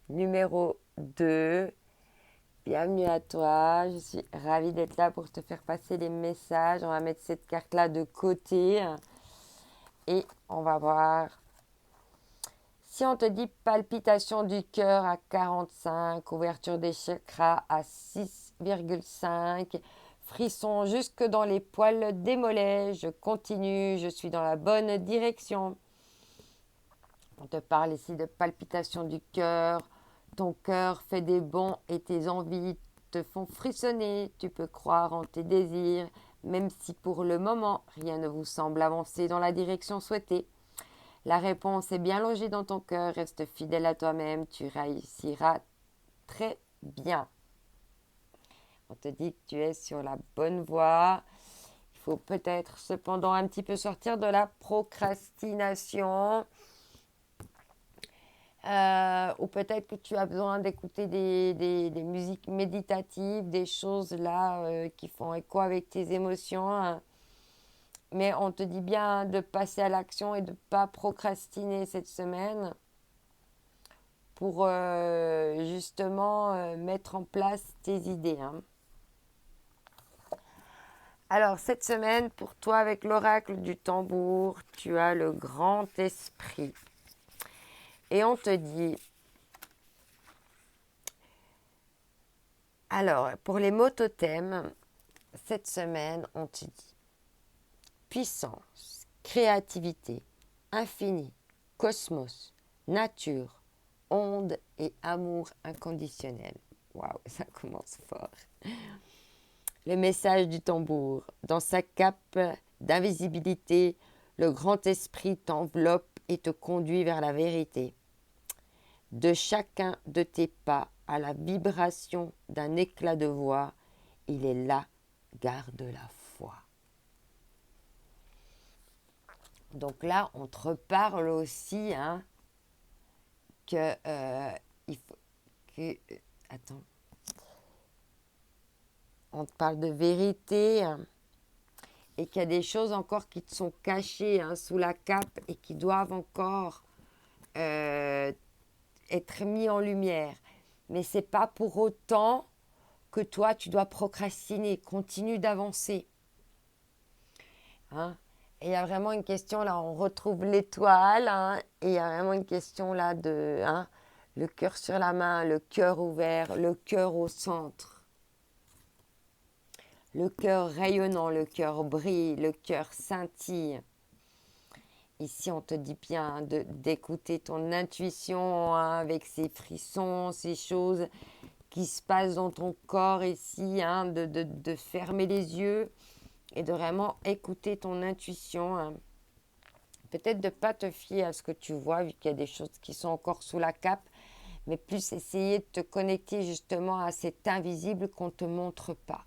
numéro 2. Bienvenue à toi. Je suis ravie d'être là pour te faire passer les messages. On va mettre cette carte-là de côté. Et on va voir. Si on te dit palpitation du cœur à 45, ouverture des chakras à 6,5, frisson jusque dans les poils des mollets, je continue, je suis dans la bonne direction. On te parle ici de palpitation du cœur. Ton cœur fait des bonds et tes envies te font frissonner. Tu peux croire en tes désirs, même si pour le moment, rien ne vous semble avancer dans la direction souhaitée. La réponse est bien logée dans ton cœur. Reste fidèle à toi-même. Tu réussiras très bien. On te dit que tu es sur la bonne voie. Il faut peut-être cependant un petit peu sortir de la procrastination. Ou peut-être que tu as besoin d'écouter des musiques méditatives, des choses là qui font écho avec tes émotions. Mais on te dit bien de passer à l'action et de ne pas procrastiner cette semaine pour justement mettre en place tes idées. Hein. Alors, cette semaine, pour toi, avec l'oracle du tambour, tu as le grand esprit. Et on te dit, alors, pour les mots totems, cette semaine, on te dit puissance, créativité, infini, cosmos, nature, onde et amour inconditionnel. Waouh, ça commence fort. Le message du tambour. Dans sa cape d'invisibilité, le grand esprit t'enveloppe et te conduit vers la vérité. De chacun de tes pas à la vibration d'un éclat de voix, il est là, garde la foi. Donc là, on te reparle aussi hein, que il faut que attends. On te parle de vérité hein, et qu'il y a des choses encore qui te sont cachées hein, sous la cape et qui doivent encore être mis en lumière. Mais c'est pas pour autant que toi, tu dois procrastiner. Continue d'avancer. Hein? Et il y a vraiment une question, là, on retrouve l'étoile. Hein, et il y a vraiment une question, là, de hein, le cœur sur la main, le cœur ouvert, le cœur au centre. Le cœur rayonnant, le cœur brille, le cœur scintille. Ici, on te dit bien d'écouter ton intuition hein, avec ces frissons, ces choses qui se passent dans ton corps ici, hein, de fermer les yeux et de vraiment écouter ton intuition. Hein. Peut-être de ne pas te fier à ce que tu vois, vu qu'il y a des choses qui sont encore sous la cape, mais plus essayer de te connecter justement à cet invisible qu'on ne te montre pas.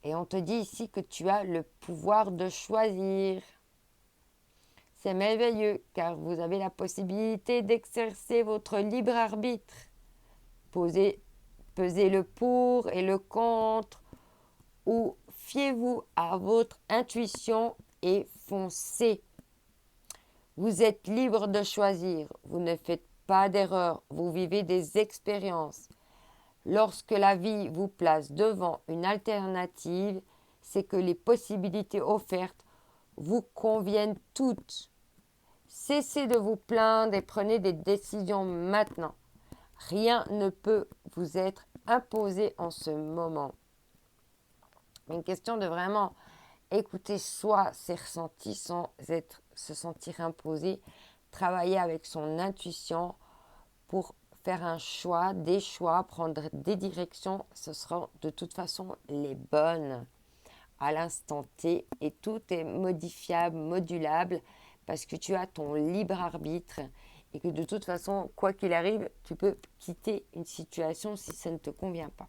Et on te dit ici que tu as le pouvoir de choisir. C'est merveilleux car vous avez la possibilité d'exercer votre libre arbitre. Pesez le pour et le contre ou fiez-vous à votre intuition et foncez. Vous êtes libre de choisir. Vous ne faites pas d'erreur. Vous vivez des expériences. Lorsque la vie vous place devant une alternative, c'est que les possibilités offertes vous conviennent toutes. Cessez de vous plaindre et prenez des décisions maintenant. Rien ne peut vous être imposé en ce moment. Une question de vraiment écouter soi, ses ressentis sans se sentir imposé, travailler avec son intuition pour faire un choix, des choix, prendre des directions, ce seront de toute façon les bonnes à l'instant T et tout est modifiable, modulable parce que tu as ton libre arbitre et que de toute façon, quoi qu'il arrive, tu peux quitter une situation si ça ne te convient pas.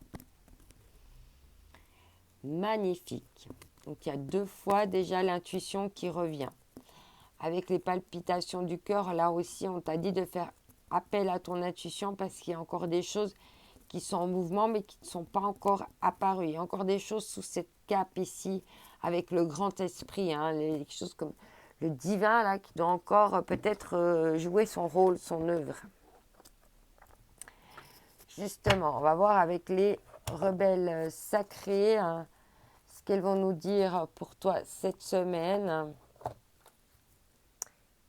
Magnifique. Donc il y a 2 fois déjà l'intuition qui revient. Avec les palpitations du cœur, là aussi, on t'a dit de faire appel à ton intuition parce qu'il y a encore des choses qui sont en mouvement mais qui ne sont pas encore apparues. Il y a encore des choses sous cette cape ici avec le grand esprit, hein, les choses comme le divin là qui doit encore peut-être jouer son rôle, son œuvre. Justement, on va voir avec les rebelles sacrés hein, ce qu'elles vont nous dire pour toi cette semaine.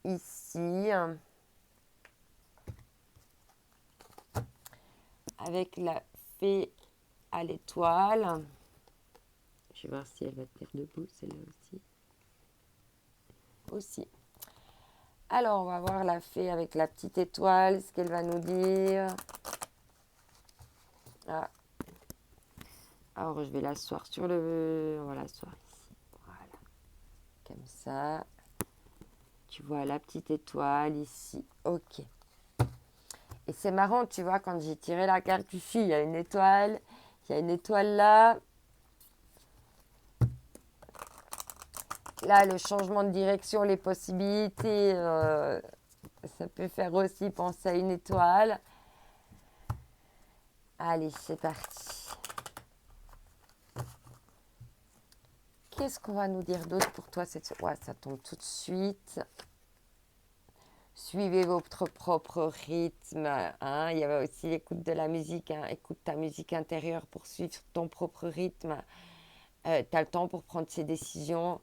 Ici, avec la fée à l'étoile. Je vais voir si elle va tenir debout, celle-là aussi. Aussi. Alors, on va voir la fée avec la petite étoile, ce qu'elle va nous dire. Ah. Alors, je vais l'asseoir sur le... On va l'asseoir ici. Voilà. Comme ça. Tu vois la petite étoile ici. Ok. Et c'est marrant, tu vois, quand j'ai tiré la carte ici, il y a une étoile. Il y a une étoile là. Là, le changement de direction, les possibilités, ça peut faire aussi penser à une étoile. Allez, c'est parti. Qu'est-ce qu'on va nous dire d'autre pour toi cette... Ouais, ça tombe tout de suite. Suivez votre propre rythme. Hein. Il y avait aussi l'écoute de la musique. Hein. Écoute ta musique intérieure pour suivre ton propre rythme. Tu as le temps pour prendre ses décisions.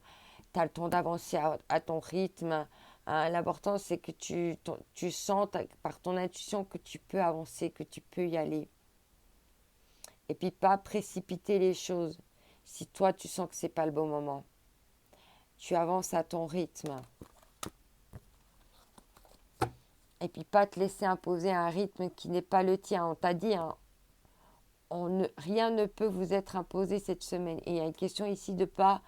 Tu as le temps d'avancer à ton rythme. Hein. L'important, c'est que tu sens par ton intuition que tu peux avancer, que tu peux y aller. Et puis pas précipiter les choses. Si toi, tu sens que ce n'est pas le bon moment, tu avances à ton rythme. Et puis pas te laisser imposer un rythme qui n'est pas le tien. On t'a dit, hein, rien ne peut vous être imposé cette semaine. Et il y a une question ici de ne pas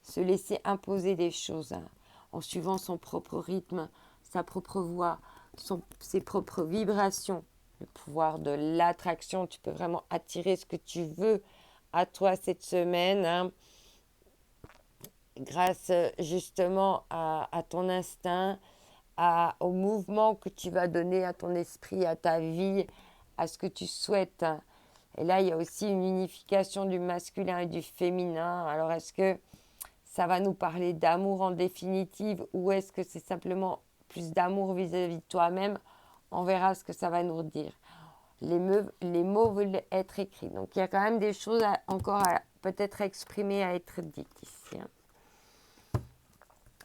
se laisser imposer des choses, hein, en suivant son propre rythme, sa propre voix, ses propres vibrations. Le pouvoir de l'attraction, tu peux vraiment attirer ce que tu veux à toi cette semaine, hein, grâce justement à ton instinct, au mouvement que tu vas donner à ton esprit, à ta vie, à ce que tu souhaites. Et là, il y a aussi une unification du masculin et du féminin. Alors, est-ce que ça va nous parler d'amour en définitive ou est-ce que c'est simplement plus d'amour vis-à-vis de toi-même? On verra ce que ça va nous dire. Les mots veulent être écrits. Donc, il y a quand même des choses encore à peut-être exprimer, à être dites ici. Hein.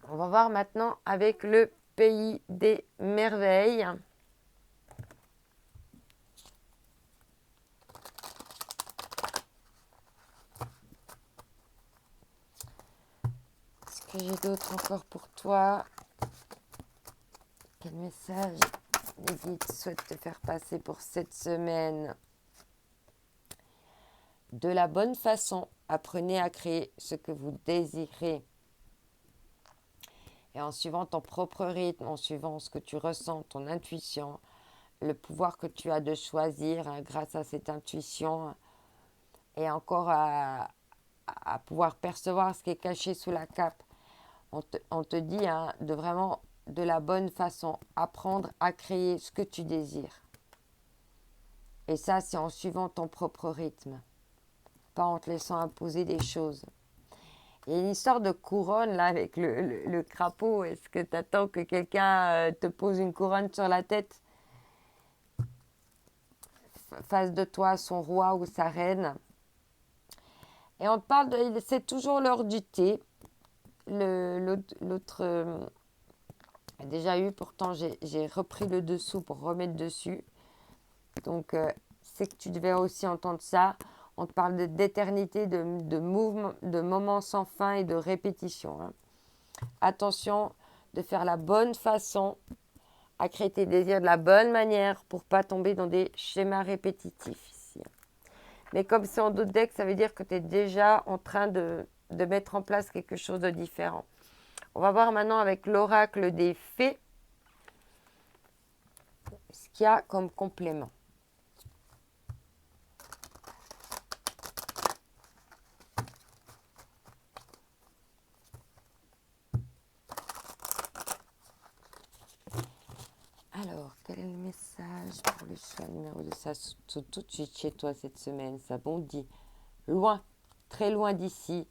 On va voir maintenant avec le pays des merveilles. Qu'est-ce que j'ai d'autre encore pour toi? Quel message les guides souhaitent te faire passer pour cette semaine? De la bonne façon, apprenez à créer ce que vous désirez. Et en suivant ton propre rythme, en suivant ce que tu ressens, ton intuition, le pouvoir que tu as de choisir, hein, grâce à cette intuition, et encore à pouvoir percevoir ce qui est caché sous la cape. On te dit, hein, de vraiment, de la bonne façon, apprendre à créer ce que tu désires. Et ça, c'est en suivant ton propre rythme, pas en te laissant imposer des choses. Il y a une histoire de couronne là avec le crapaud. Est-ce que tu attends que quelqu'un te pose une couronne sur la tête, face de toi son roi ou sa reine? Et on te parle de... C'est toujours l'heure du thé. L'autre a déjà eu, pourtant j'ai repris le dessous pour remettre dessus. Donc c'est que tu devais aussi entendre ça. On te parle d'éternité, de mouvement, de moments sans fin et de répétition. Hein. Attention de faire la bonne façon, à créer tes désirs de la bonne manière pour pas tomber dans des schémas répétitifs ici. Mais comme c'est en doute deck, ça veut dire que tu es déjà en train de mettre en place quelque chose de différent. On va voir maintenant avec l'oracle des fées ce qu'il y a comme complément. Alors, quel est le message pour le choix numéro 2? Ça saute tout de suite chez toi cette semaine, ça bondit. Loin, très loin d'ici,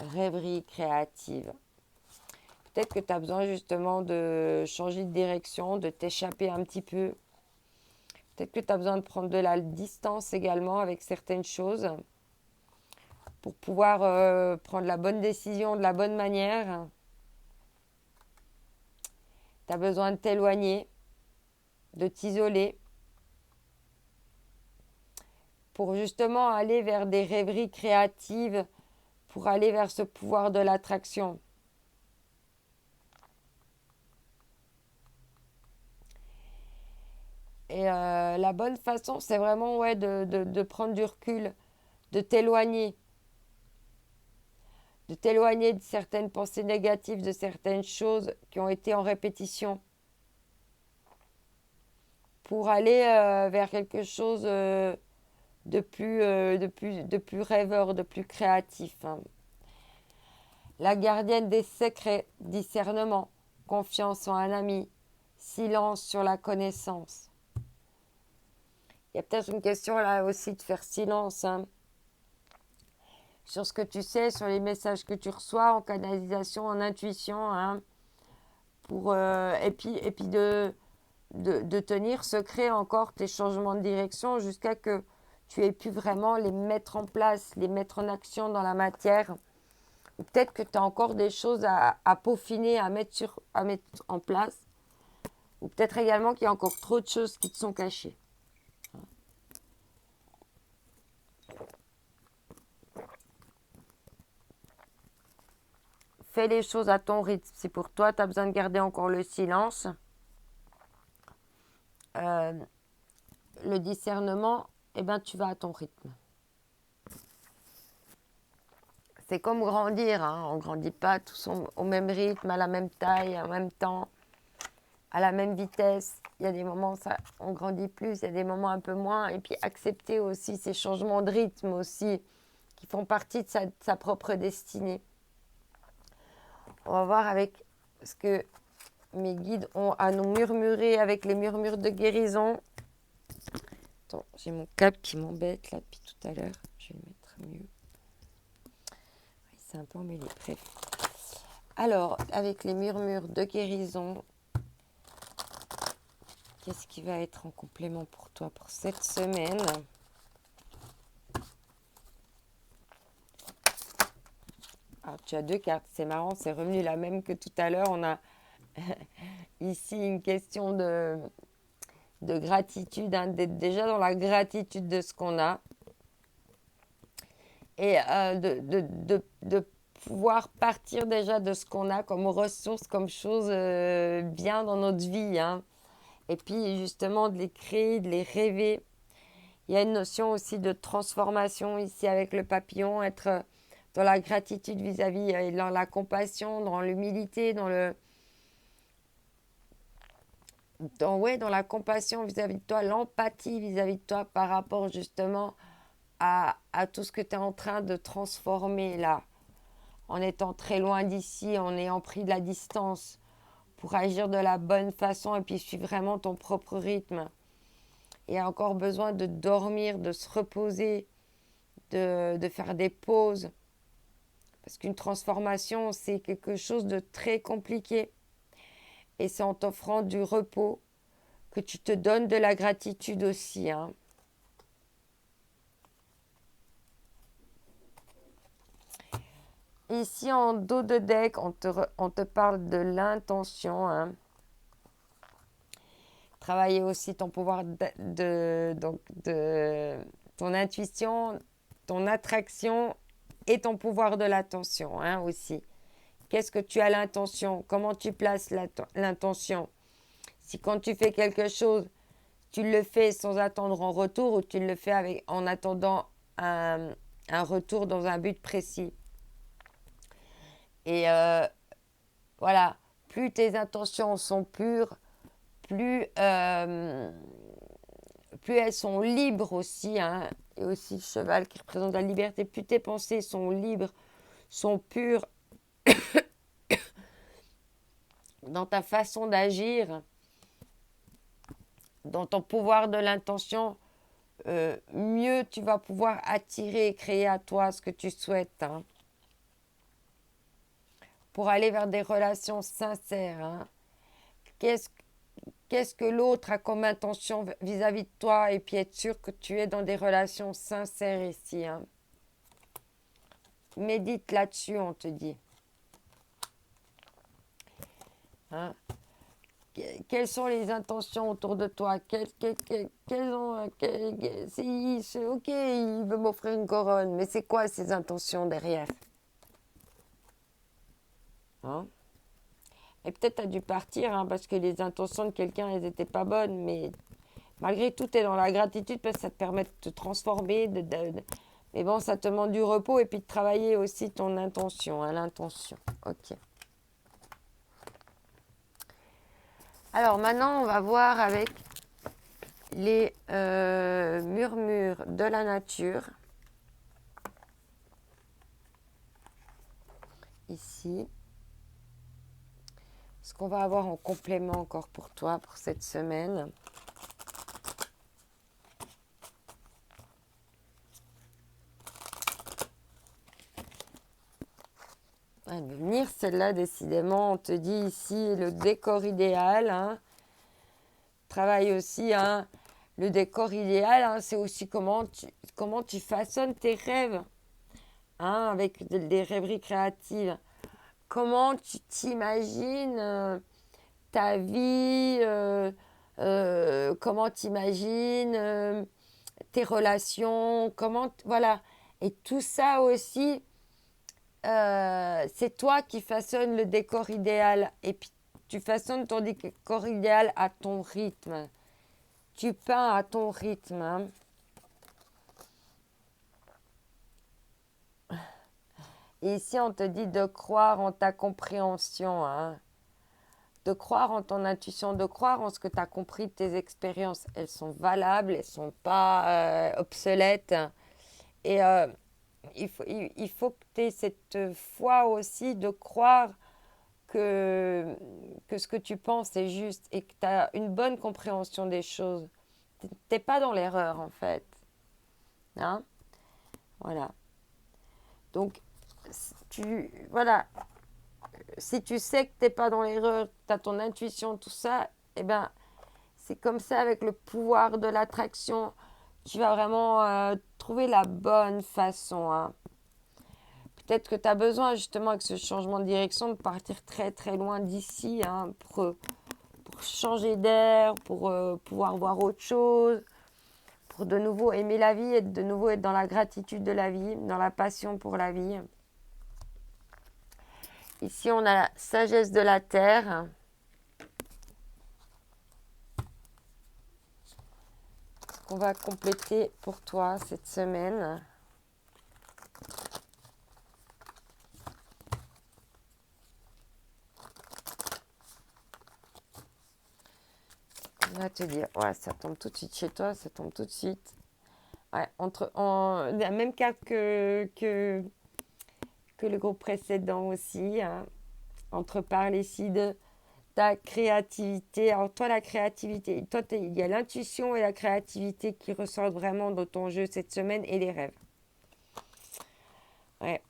rêverie créative. Peut-être que tu as besoin justement de changer de direction, de t'échapper un petit peu. Peut-être que tu as besoin de prendre de la distance également avec certaines choses pour pouvoir prendre la bonne décision de la bonne manière. Tu as besoin de t'éloigner, de t'isoler pour justement aller vers des rêveries créatives, pour aller vers ce pouvoir de l'attraction. Et la bonne façon, c'est vraiment de prendre du recul, de t'éloigner de certaines pensées négatives, de certaines choses qui ont été en répétition, pour aller vers quelque chose de plus rêveur, de plus créatif. Hein. La gardienne des secrets, discernement, confiance en un ami, silence sur la connaissance. Il y a peut-être une question là aussi de faire silence. Hein. sur ce que tu sais, sur les messages que tu reçois en canalisation, en intuition, hein, et puis de tenir secret encore tes changements de direction jusqu'à que tu aies pu vraiment les mettre en place, les mettre en action dans la matière. Ou peut-être que tu as encore des choses à peaufiner, à mettre en place. Ou peut-être également qu'il y a encore trop de choses qui te sont cachées. Fais les choses à ton rythme. Si pour toi, tu as besoin de garder encore le silence, le discernement, eh ben, tu vas à ton rythme. C'est comme grandir, hein. On ne grandit pas tous au même rythme, à la même taille, en même temps, à la même vitesse. Il y a des moments où on grandit plus, il y a des moments un peu moins. Et puis accepter aussi ces changements de rythme aussi, qui font partie de sa propre destinée. On va voir avec ce que mes guides ont à nous murmurer avec les murmures de guérison. Attends, j'ai mon câble qui m'embête là depuis tout à l'heure. Je vais le mettre mieux. C'est un peu emmêlé, bref. Alors, avec les murmures de guérison, qu'est-ce qui va être en complément pour toi pour cette semaine ? Alors, tu as deux cartes, c'est marrant, c'est revenu la même que tout à l'heure. On a ici une question de gratitude, hein, d'être déjà dans la gratitude de ce qu'on a. Et de pouvoir partir déjà de ce qu'on a comme ressources, comme choses bien dans notre vie. Hein. Et puis justement de les créer, de les rêver. Il y a une notion aussi de transformation ici avec le papillon, être dans la gratitude vis-à-vis, dans la compassion, dans l'humilité, dans la compassion vis-à-vis de toi, l'empathie vis-à-vis de toi par rapport justement à tout ce que tu es en train de transformer là. En étant très loin d'ici, en ayant pris de la distance pour agir de la bonne façon et puis suivre vraiment ton propre rythme. Il y a encore besoin de dormir, de se reposer, de faire des pauses. Parce qu'une transformation, c'est quelque chose de très compliqué. Et c'est en t'offrant du repos que tu te donnes de la gratitude aussi. Hein. Ici, en dos de deck, on te parle de l'intention. Hein. Travailler aussi ton pouvoir de ton intuition, ton attraction et ton pouvoir de l'attention hein, aussi. Qu'est-ce que tu as l'intention? Comment tu places l'intention? Si quand tu fais quelque chose, tu le fais sans attendre en retour ou tu le fais en attendant un retour dans un but précis. Et voilà, plus tes intentions sont pures, plus elles sont libres aussi, hein, et aussi le cheval qui représente la liberté, plus tes pensées sont libres, sont pures dans ta façon d'agir, dans ton pouvoir de l'intention, mieux tu vas pouvoir attirer et créer à toi ce que tu souhaites. Hein, pour aller vers des relations sincères. Hein. Qu'est-ce que l'autre a comme intention vis-à-vis de toi et puis être sûr que tu es dans des relations sincères ici. Hein. Médite là-dessus, on te dit. Hein. Quelles sont les intentions autour de toi? Ok, il veut m'offrir une couronne, mais c'est quoi ses intentions derrière? Hein? Et peut-être tu as dû partir hein, parce que les intentions de quelqu'un, elles n'étaient pas bonnes, mais malgré tout, tu es dans la gratitude parce que ça te permet de te transformer, mais bon, ça te demande du repos et puis de travailler aussi ton intention, hein, l'intention. Ok. Alors maintenant, on va voir avec les murmures de la nature. Ici. Ce qu'on va avoir en complément encore pour toi pour cette semaine. venir celle-là, décidément. On te dit ici le décor idéal. Hein. Travaille aussi, hein. Le décor idéal, hein, c'est aussi comment tu façonnes tes rêves, hein, avec des rêveries créatives. Comment tu t'imagines ta vie, comment tu imagines tes relations, voilà. Et tout ça aussi, c'est toi qui façonnes le décor idéal. Et puis, tu façonnes ton décor idéal à ton rythme. Tu peins à ton rythme. Hein. Et ici, on te dit de croire en ta compréhension. Hein. De croire en ton intuition, de croire en ce que tu as compris de tes expériences. Elles sont valables, elles ne sont pas obsolètes. Et il faut que tu aies cette foi aussi de croire que ce que tu penses est juste et que tu as une bonne compréhension des choses. Tu n'es pas dans l'erreur, en fait. Hein? Voilà. Donc, voilà. Si tu sais que tu n'es pas dans l'erreur, tu as ton intuition, tout ça, eh ben, c'est comme ça avec le pouvoir de l'attraction. Tu vas vraiment trouver la bonne façon. Hein. Peut-être que tu as besoin justement avec ce changement de direction de partir très très loin d'ici hein, pour changer d'air, pour pouvoir voir autre chose, pour de nouveau aimer la vie et de nouveau être dans la gratitude de la vie, dans la passion pour la vie. Ici, on a la sagesse de la terre. On va compléter pour toi cette semaine. On va te dire, ouais, ça tombe tout de suite chez toi, ça tombe tout de suite. Ouais, la même carte que le groupe précédent aussi. Hein. On te parle ici de ta créativité. Alors toi, la créativité, toi, il y a l'intuition et la créativité qui ressortent vraiment dans ton jeu cette semaine et les rêves. Ouais.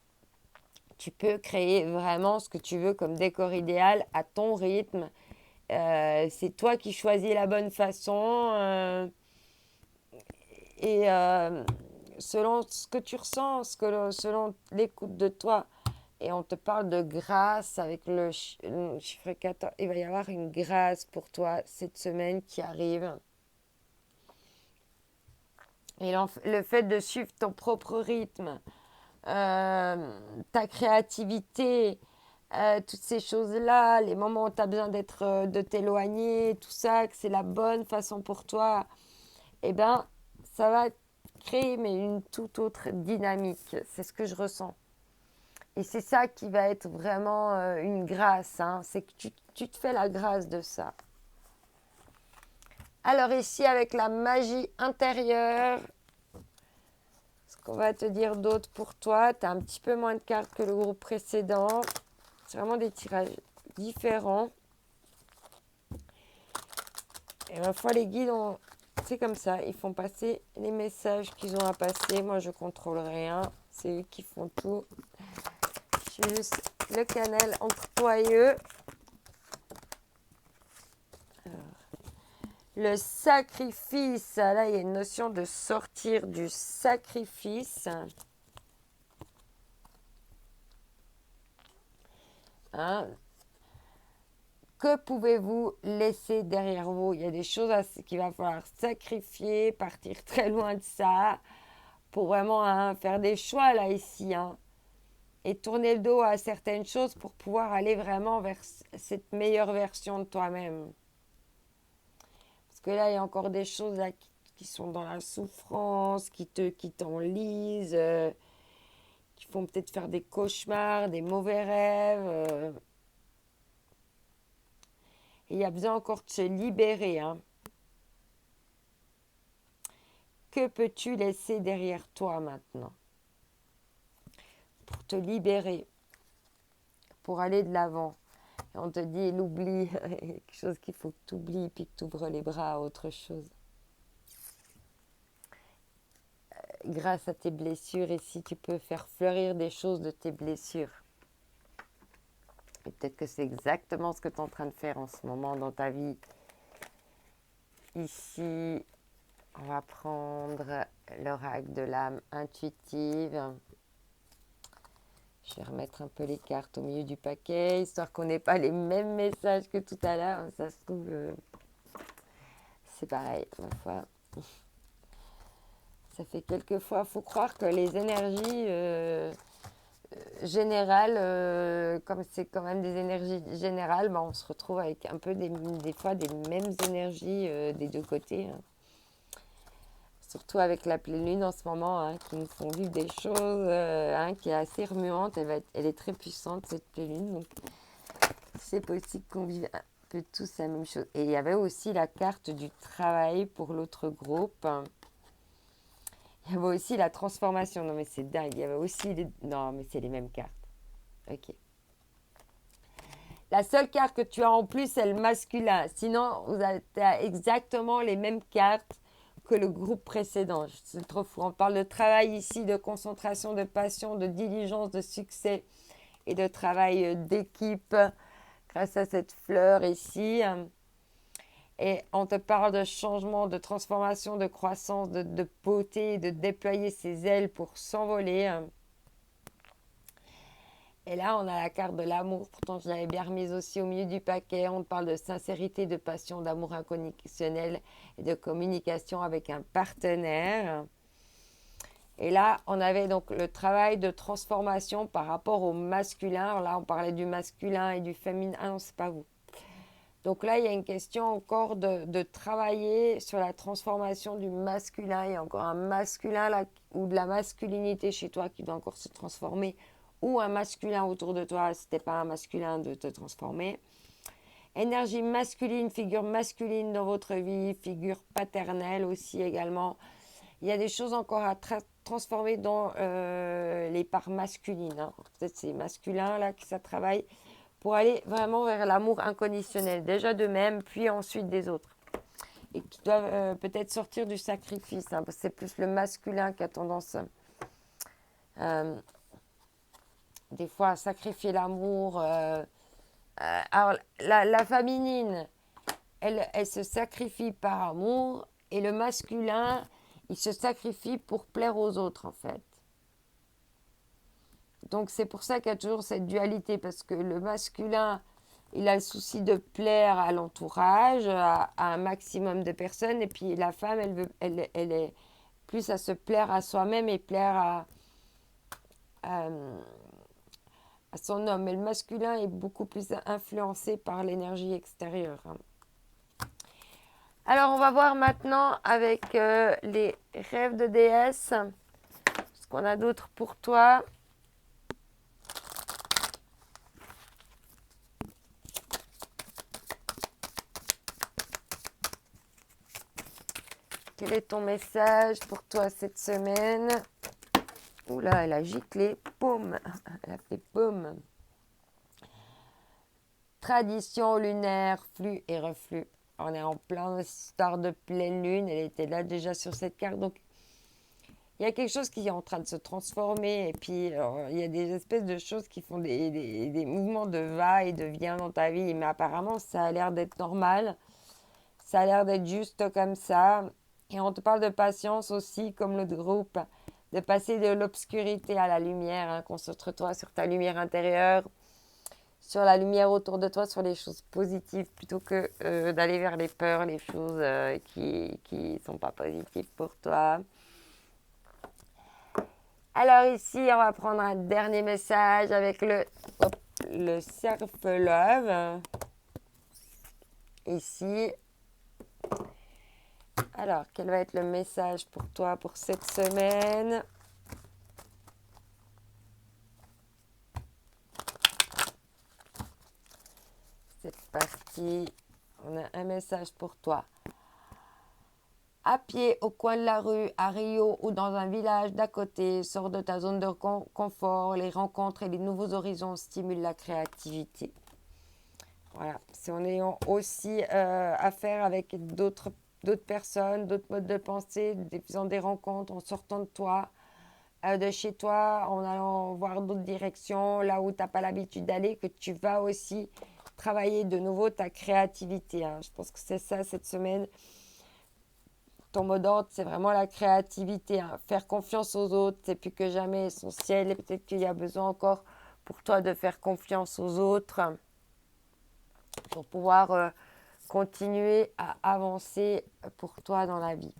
Tu peux créer vraiment ce que tu veux comme décor idéal à ton rythme. C'est toi qui choisis la bonne façon et selon ce que tu ressens, selon l'écoute de toi. Et on te parle de grâce avec le chiffre 14. Il va y avoir une grâce pour toi cette semaine qui arrive. Et le fait de suivre ton propre rythme, ta créativité, toutes ces choses-là, les moments où tu as besoin de t'éloigner, tout ça, que c'est la bonne façon pour toi, eh bien, ça va créer mais une toute autre dynamique. C'est ce que je ressens. Et c'est ça qui va être vraiment une grâce. Hein. C'est que tu te fais la grâce de ça. Alors ici, avec la magie intérieure, ce qu'on va te dire d'autre pour toi, tu as un petit peu moins de cartes que le groupe précédent. C'est vraiment des tirages différents. Et ma foi, les guides, c'est comme ça. Ils font passer les messages qu'ils ont à passer. Moi, je ne contrôle rien. C'est eux qui font tout. Je suis juste le canal entre toi et eux. Alors, le sacrifice. Là, il y a une notion de sortir du sacrifice. Hein? Que pouvez-vous laisser derrière vous? Il y a des choses qu'il va falloir sacrifier, partir très loin de ça, pour vraiment hein, faire des choix là ici. Hein, et tourner le dos à certaines choses pour pouvoir aller vraiment vers cette meilleure version de toi-même. Parce que là, il y a encore des choses là, qui sont dans la souffrance, qui t'enlisent, qui font peut-être faire des cauchemars, des mauvais rêves. Et il y a besoin encore de se libérer. Hein. Que peux-tu laisser derrière toi maintenant pour te libérer, pour aller de l'avant? Et on te dit l'oubli, quelque chose qu'il faut que tu oublies puis que tu ouvres les bras à autre chose. Grâce à tes blessures, ici tu peux faire fleurir des choses de tes blessures. Et peut-être que c'est exactement ce que tu es en train de faire en ce moment dans ta vie. Ici, on va prendre l'oracle de l'âme intuitive. Je vais remettre un peu les cartes au milieu du paquet, histoire qu'on n'ait pas les mêmes messages que tout à l'heure. Ça se trouve, c'est pareil, ma foi. Ça fait quelques fois, il faut croire que les énergies générales, comme c'est quand même des énergies générales, ben on se retrouve avec un peu des fois des mêmes énergies des deux côtés. Hein. Surtout avec la pleine lune en ce moment, hein, qui nous font vivre des choses, hein, qui est assez remuante. Elle est très puissante, cette pleine lune. Donc, c'est possible qu'on vive un peu tous la même chose. Et il y avait aussi la carte du travail pour l'autre groupe. Il y avait aussi la transformation. Non, mais c'est dingue. Il y avait aussi les... Non, mais c'est les mêmes cartes. Ok. La seule carte que tu as en plus, c'est le masculin. Sinon, vous avez exactement les mêmes cartes que le groupe précédent. C'est trop fou. On parle de travail ici, de concentration, de passion, de diligence, de succès et de travail d'équipe grâce à cette fleur ici. Et on te parle de changement, de transformation, de croissance, de beauté, de déployer ses ailes pour s'envoler. Et là, on a la carte de l'amour. Pourtant, je l'avais bien remise aussi au milieu du paquet. On parle de sincérité, de passion, d'amour inconditionnel et de communication avec un partenaire. Et là, on avait donc le travail de transformation par rapport au masculin. Alors là, on parlait du masculin et du féminin. Ah non, c'est pas vous. Donc là, il y a une question encore de travailler sur la transformation du masculin. Il y a encore un masculin là, ou de la masculinité chez toi qui doit encore se transformer, ou un masculin autour de toi, si tu n'es pas un masculin, de te transformer. Énergie masculine, figure masculine dans votre vie, figure paternelle aussi également. Il y a des choses encore à transformer dans les parts masculines. Hein. Peut-être c'est masculin là que ça travaille pour aller vraiment vers l'amour inconditionnel, déjà d'eux-mêmes, puis ensuite des autres. Et qui doivent peut-être sortir du sacrifice, hein, parce que c'est plus le masculin qui a tendance des fois à sacrifier l'amour. Alors, la féminine, elle se sacrifie par amour, et le masculin, il se sacrifie pour plaire aux autres, en fait. Donc, c'est pour ça qu'il y a toujours cette dualité, parce que le masculin, il a le souci de plaire à l'entourage, à un maximum de personnes. Et puis la femme, elle est plus à se plaire à soi-même et plaire à son homme. Mais le masculin est beaucoup plus influencé par l'énergie extérieure. Alors, on va voir maintenant avec les rêves de déesse. Ce qu'on a d'autre pour toi. Quel est ton message pour toi cette semaine? Oula, elle a giclé. Poum. Elle a fait poum. Tradition lunaire, flux et reflux. On est en plein histoire de pleine lune. Elle était là déjà sur cette carte. Donc, il y a quelque chose qui est en train de se transformer. Et puis, il y a des espèces de choses qui font des mouvements de va et de vient dans ta vie. Mais apparemment, ça a l'air d'être normal. Ça a l'air d'être juste comme ça. Et on te parle de patience aussi, comme l'autre groupe. De passer de l'obscurité à la lumière. Hein, concentre-toi sur ta lumière intérieure, sur la lumière autour de toi, sur les choses positives, plutôt que d'aller vers les peurs, les choses qui ne sont pas positives pour toi. Alors ici, on va prendre un dernier message avec le Self-Love. Ici. Alors, quel va être le message pour toi pour cette semaine? C'est parti. On a un message pour toi. À pied, au coin de la rue, à Rio ou dans un village d'à côté, sors de ta zone de confort. Les rencontres et les nouveaux horizons stimulent la créativité. Voilà. C'est en ayant aussi affaire avec d'autres personnes, d'autres modes de pensée, en faisant des rencontres, en sortant de toi, de chez toi en allant voir d'autres directions, là où tu n'as pas l'habitude d'aller, que tu vas aussi travailler de nouveau ta créativité. Hein. Je pense que c'est ça cette semaine. Ton mot d'ordre, c'est vraiment la créativité. Hein. Faire confiance aux autres, c'est plus que jamais essentiel. Et peut-être qu'il y a besoin encore pour toi de faire confiance aux autres pour pouvoir continuer à avancer pour toi dans la vie.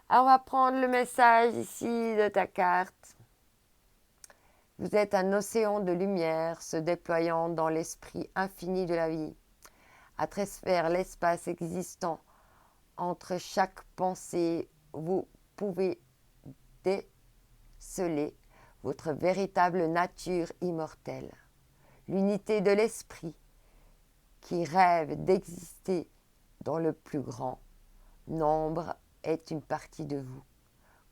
Alors, on va prendre le message ici de ta carte. Vous êtes un océan de lumière se déployant dans l'esprit infini de la vie. À travers l'espace existant entre chaque pensée, vous pouvez déceler votre véritable nature immortelle. L'unité de l'esprit qui rêve d'exister dans le plus grand nombre est une partie de vous.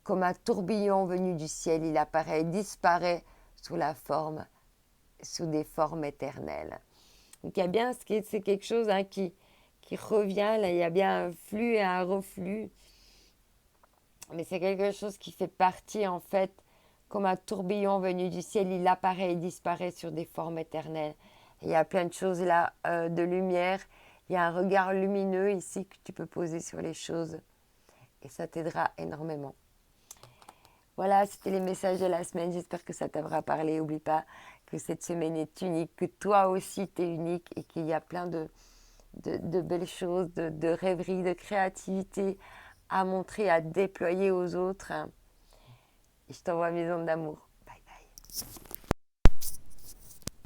Comme un tourbillon venu du ciel, il apparaît et disparaît sous des formes éternelles. Donc il y a bien, c'est quelque chose qui revient, là il y a bien un flux et un reflux, mais c'est quelque chose qui fait partie en fait, comme un tourbillon venu du ciel, il apparaît et disparaît sur des formes éternelles. Et il y a plein de choses là, de lumière, il y a un regard lumineux ici que tu peux poser sur les choses et ça t'aidera énormément. Voilà, c'était les messages de la semaine. J'espère que ça t'aura parlé. N'oublie pas que cette semaine est unique, que toi aussi tu es unique et qu'il y a plein de belles choses, de rêveries, de créativité à montrer, à déployer aux autres. Et je t'envoie mes ondes d'amour. Bye bye.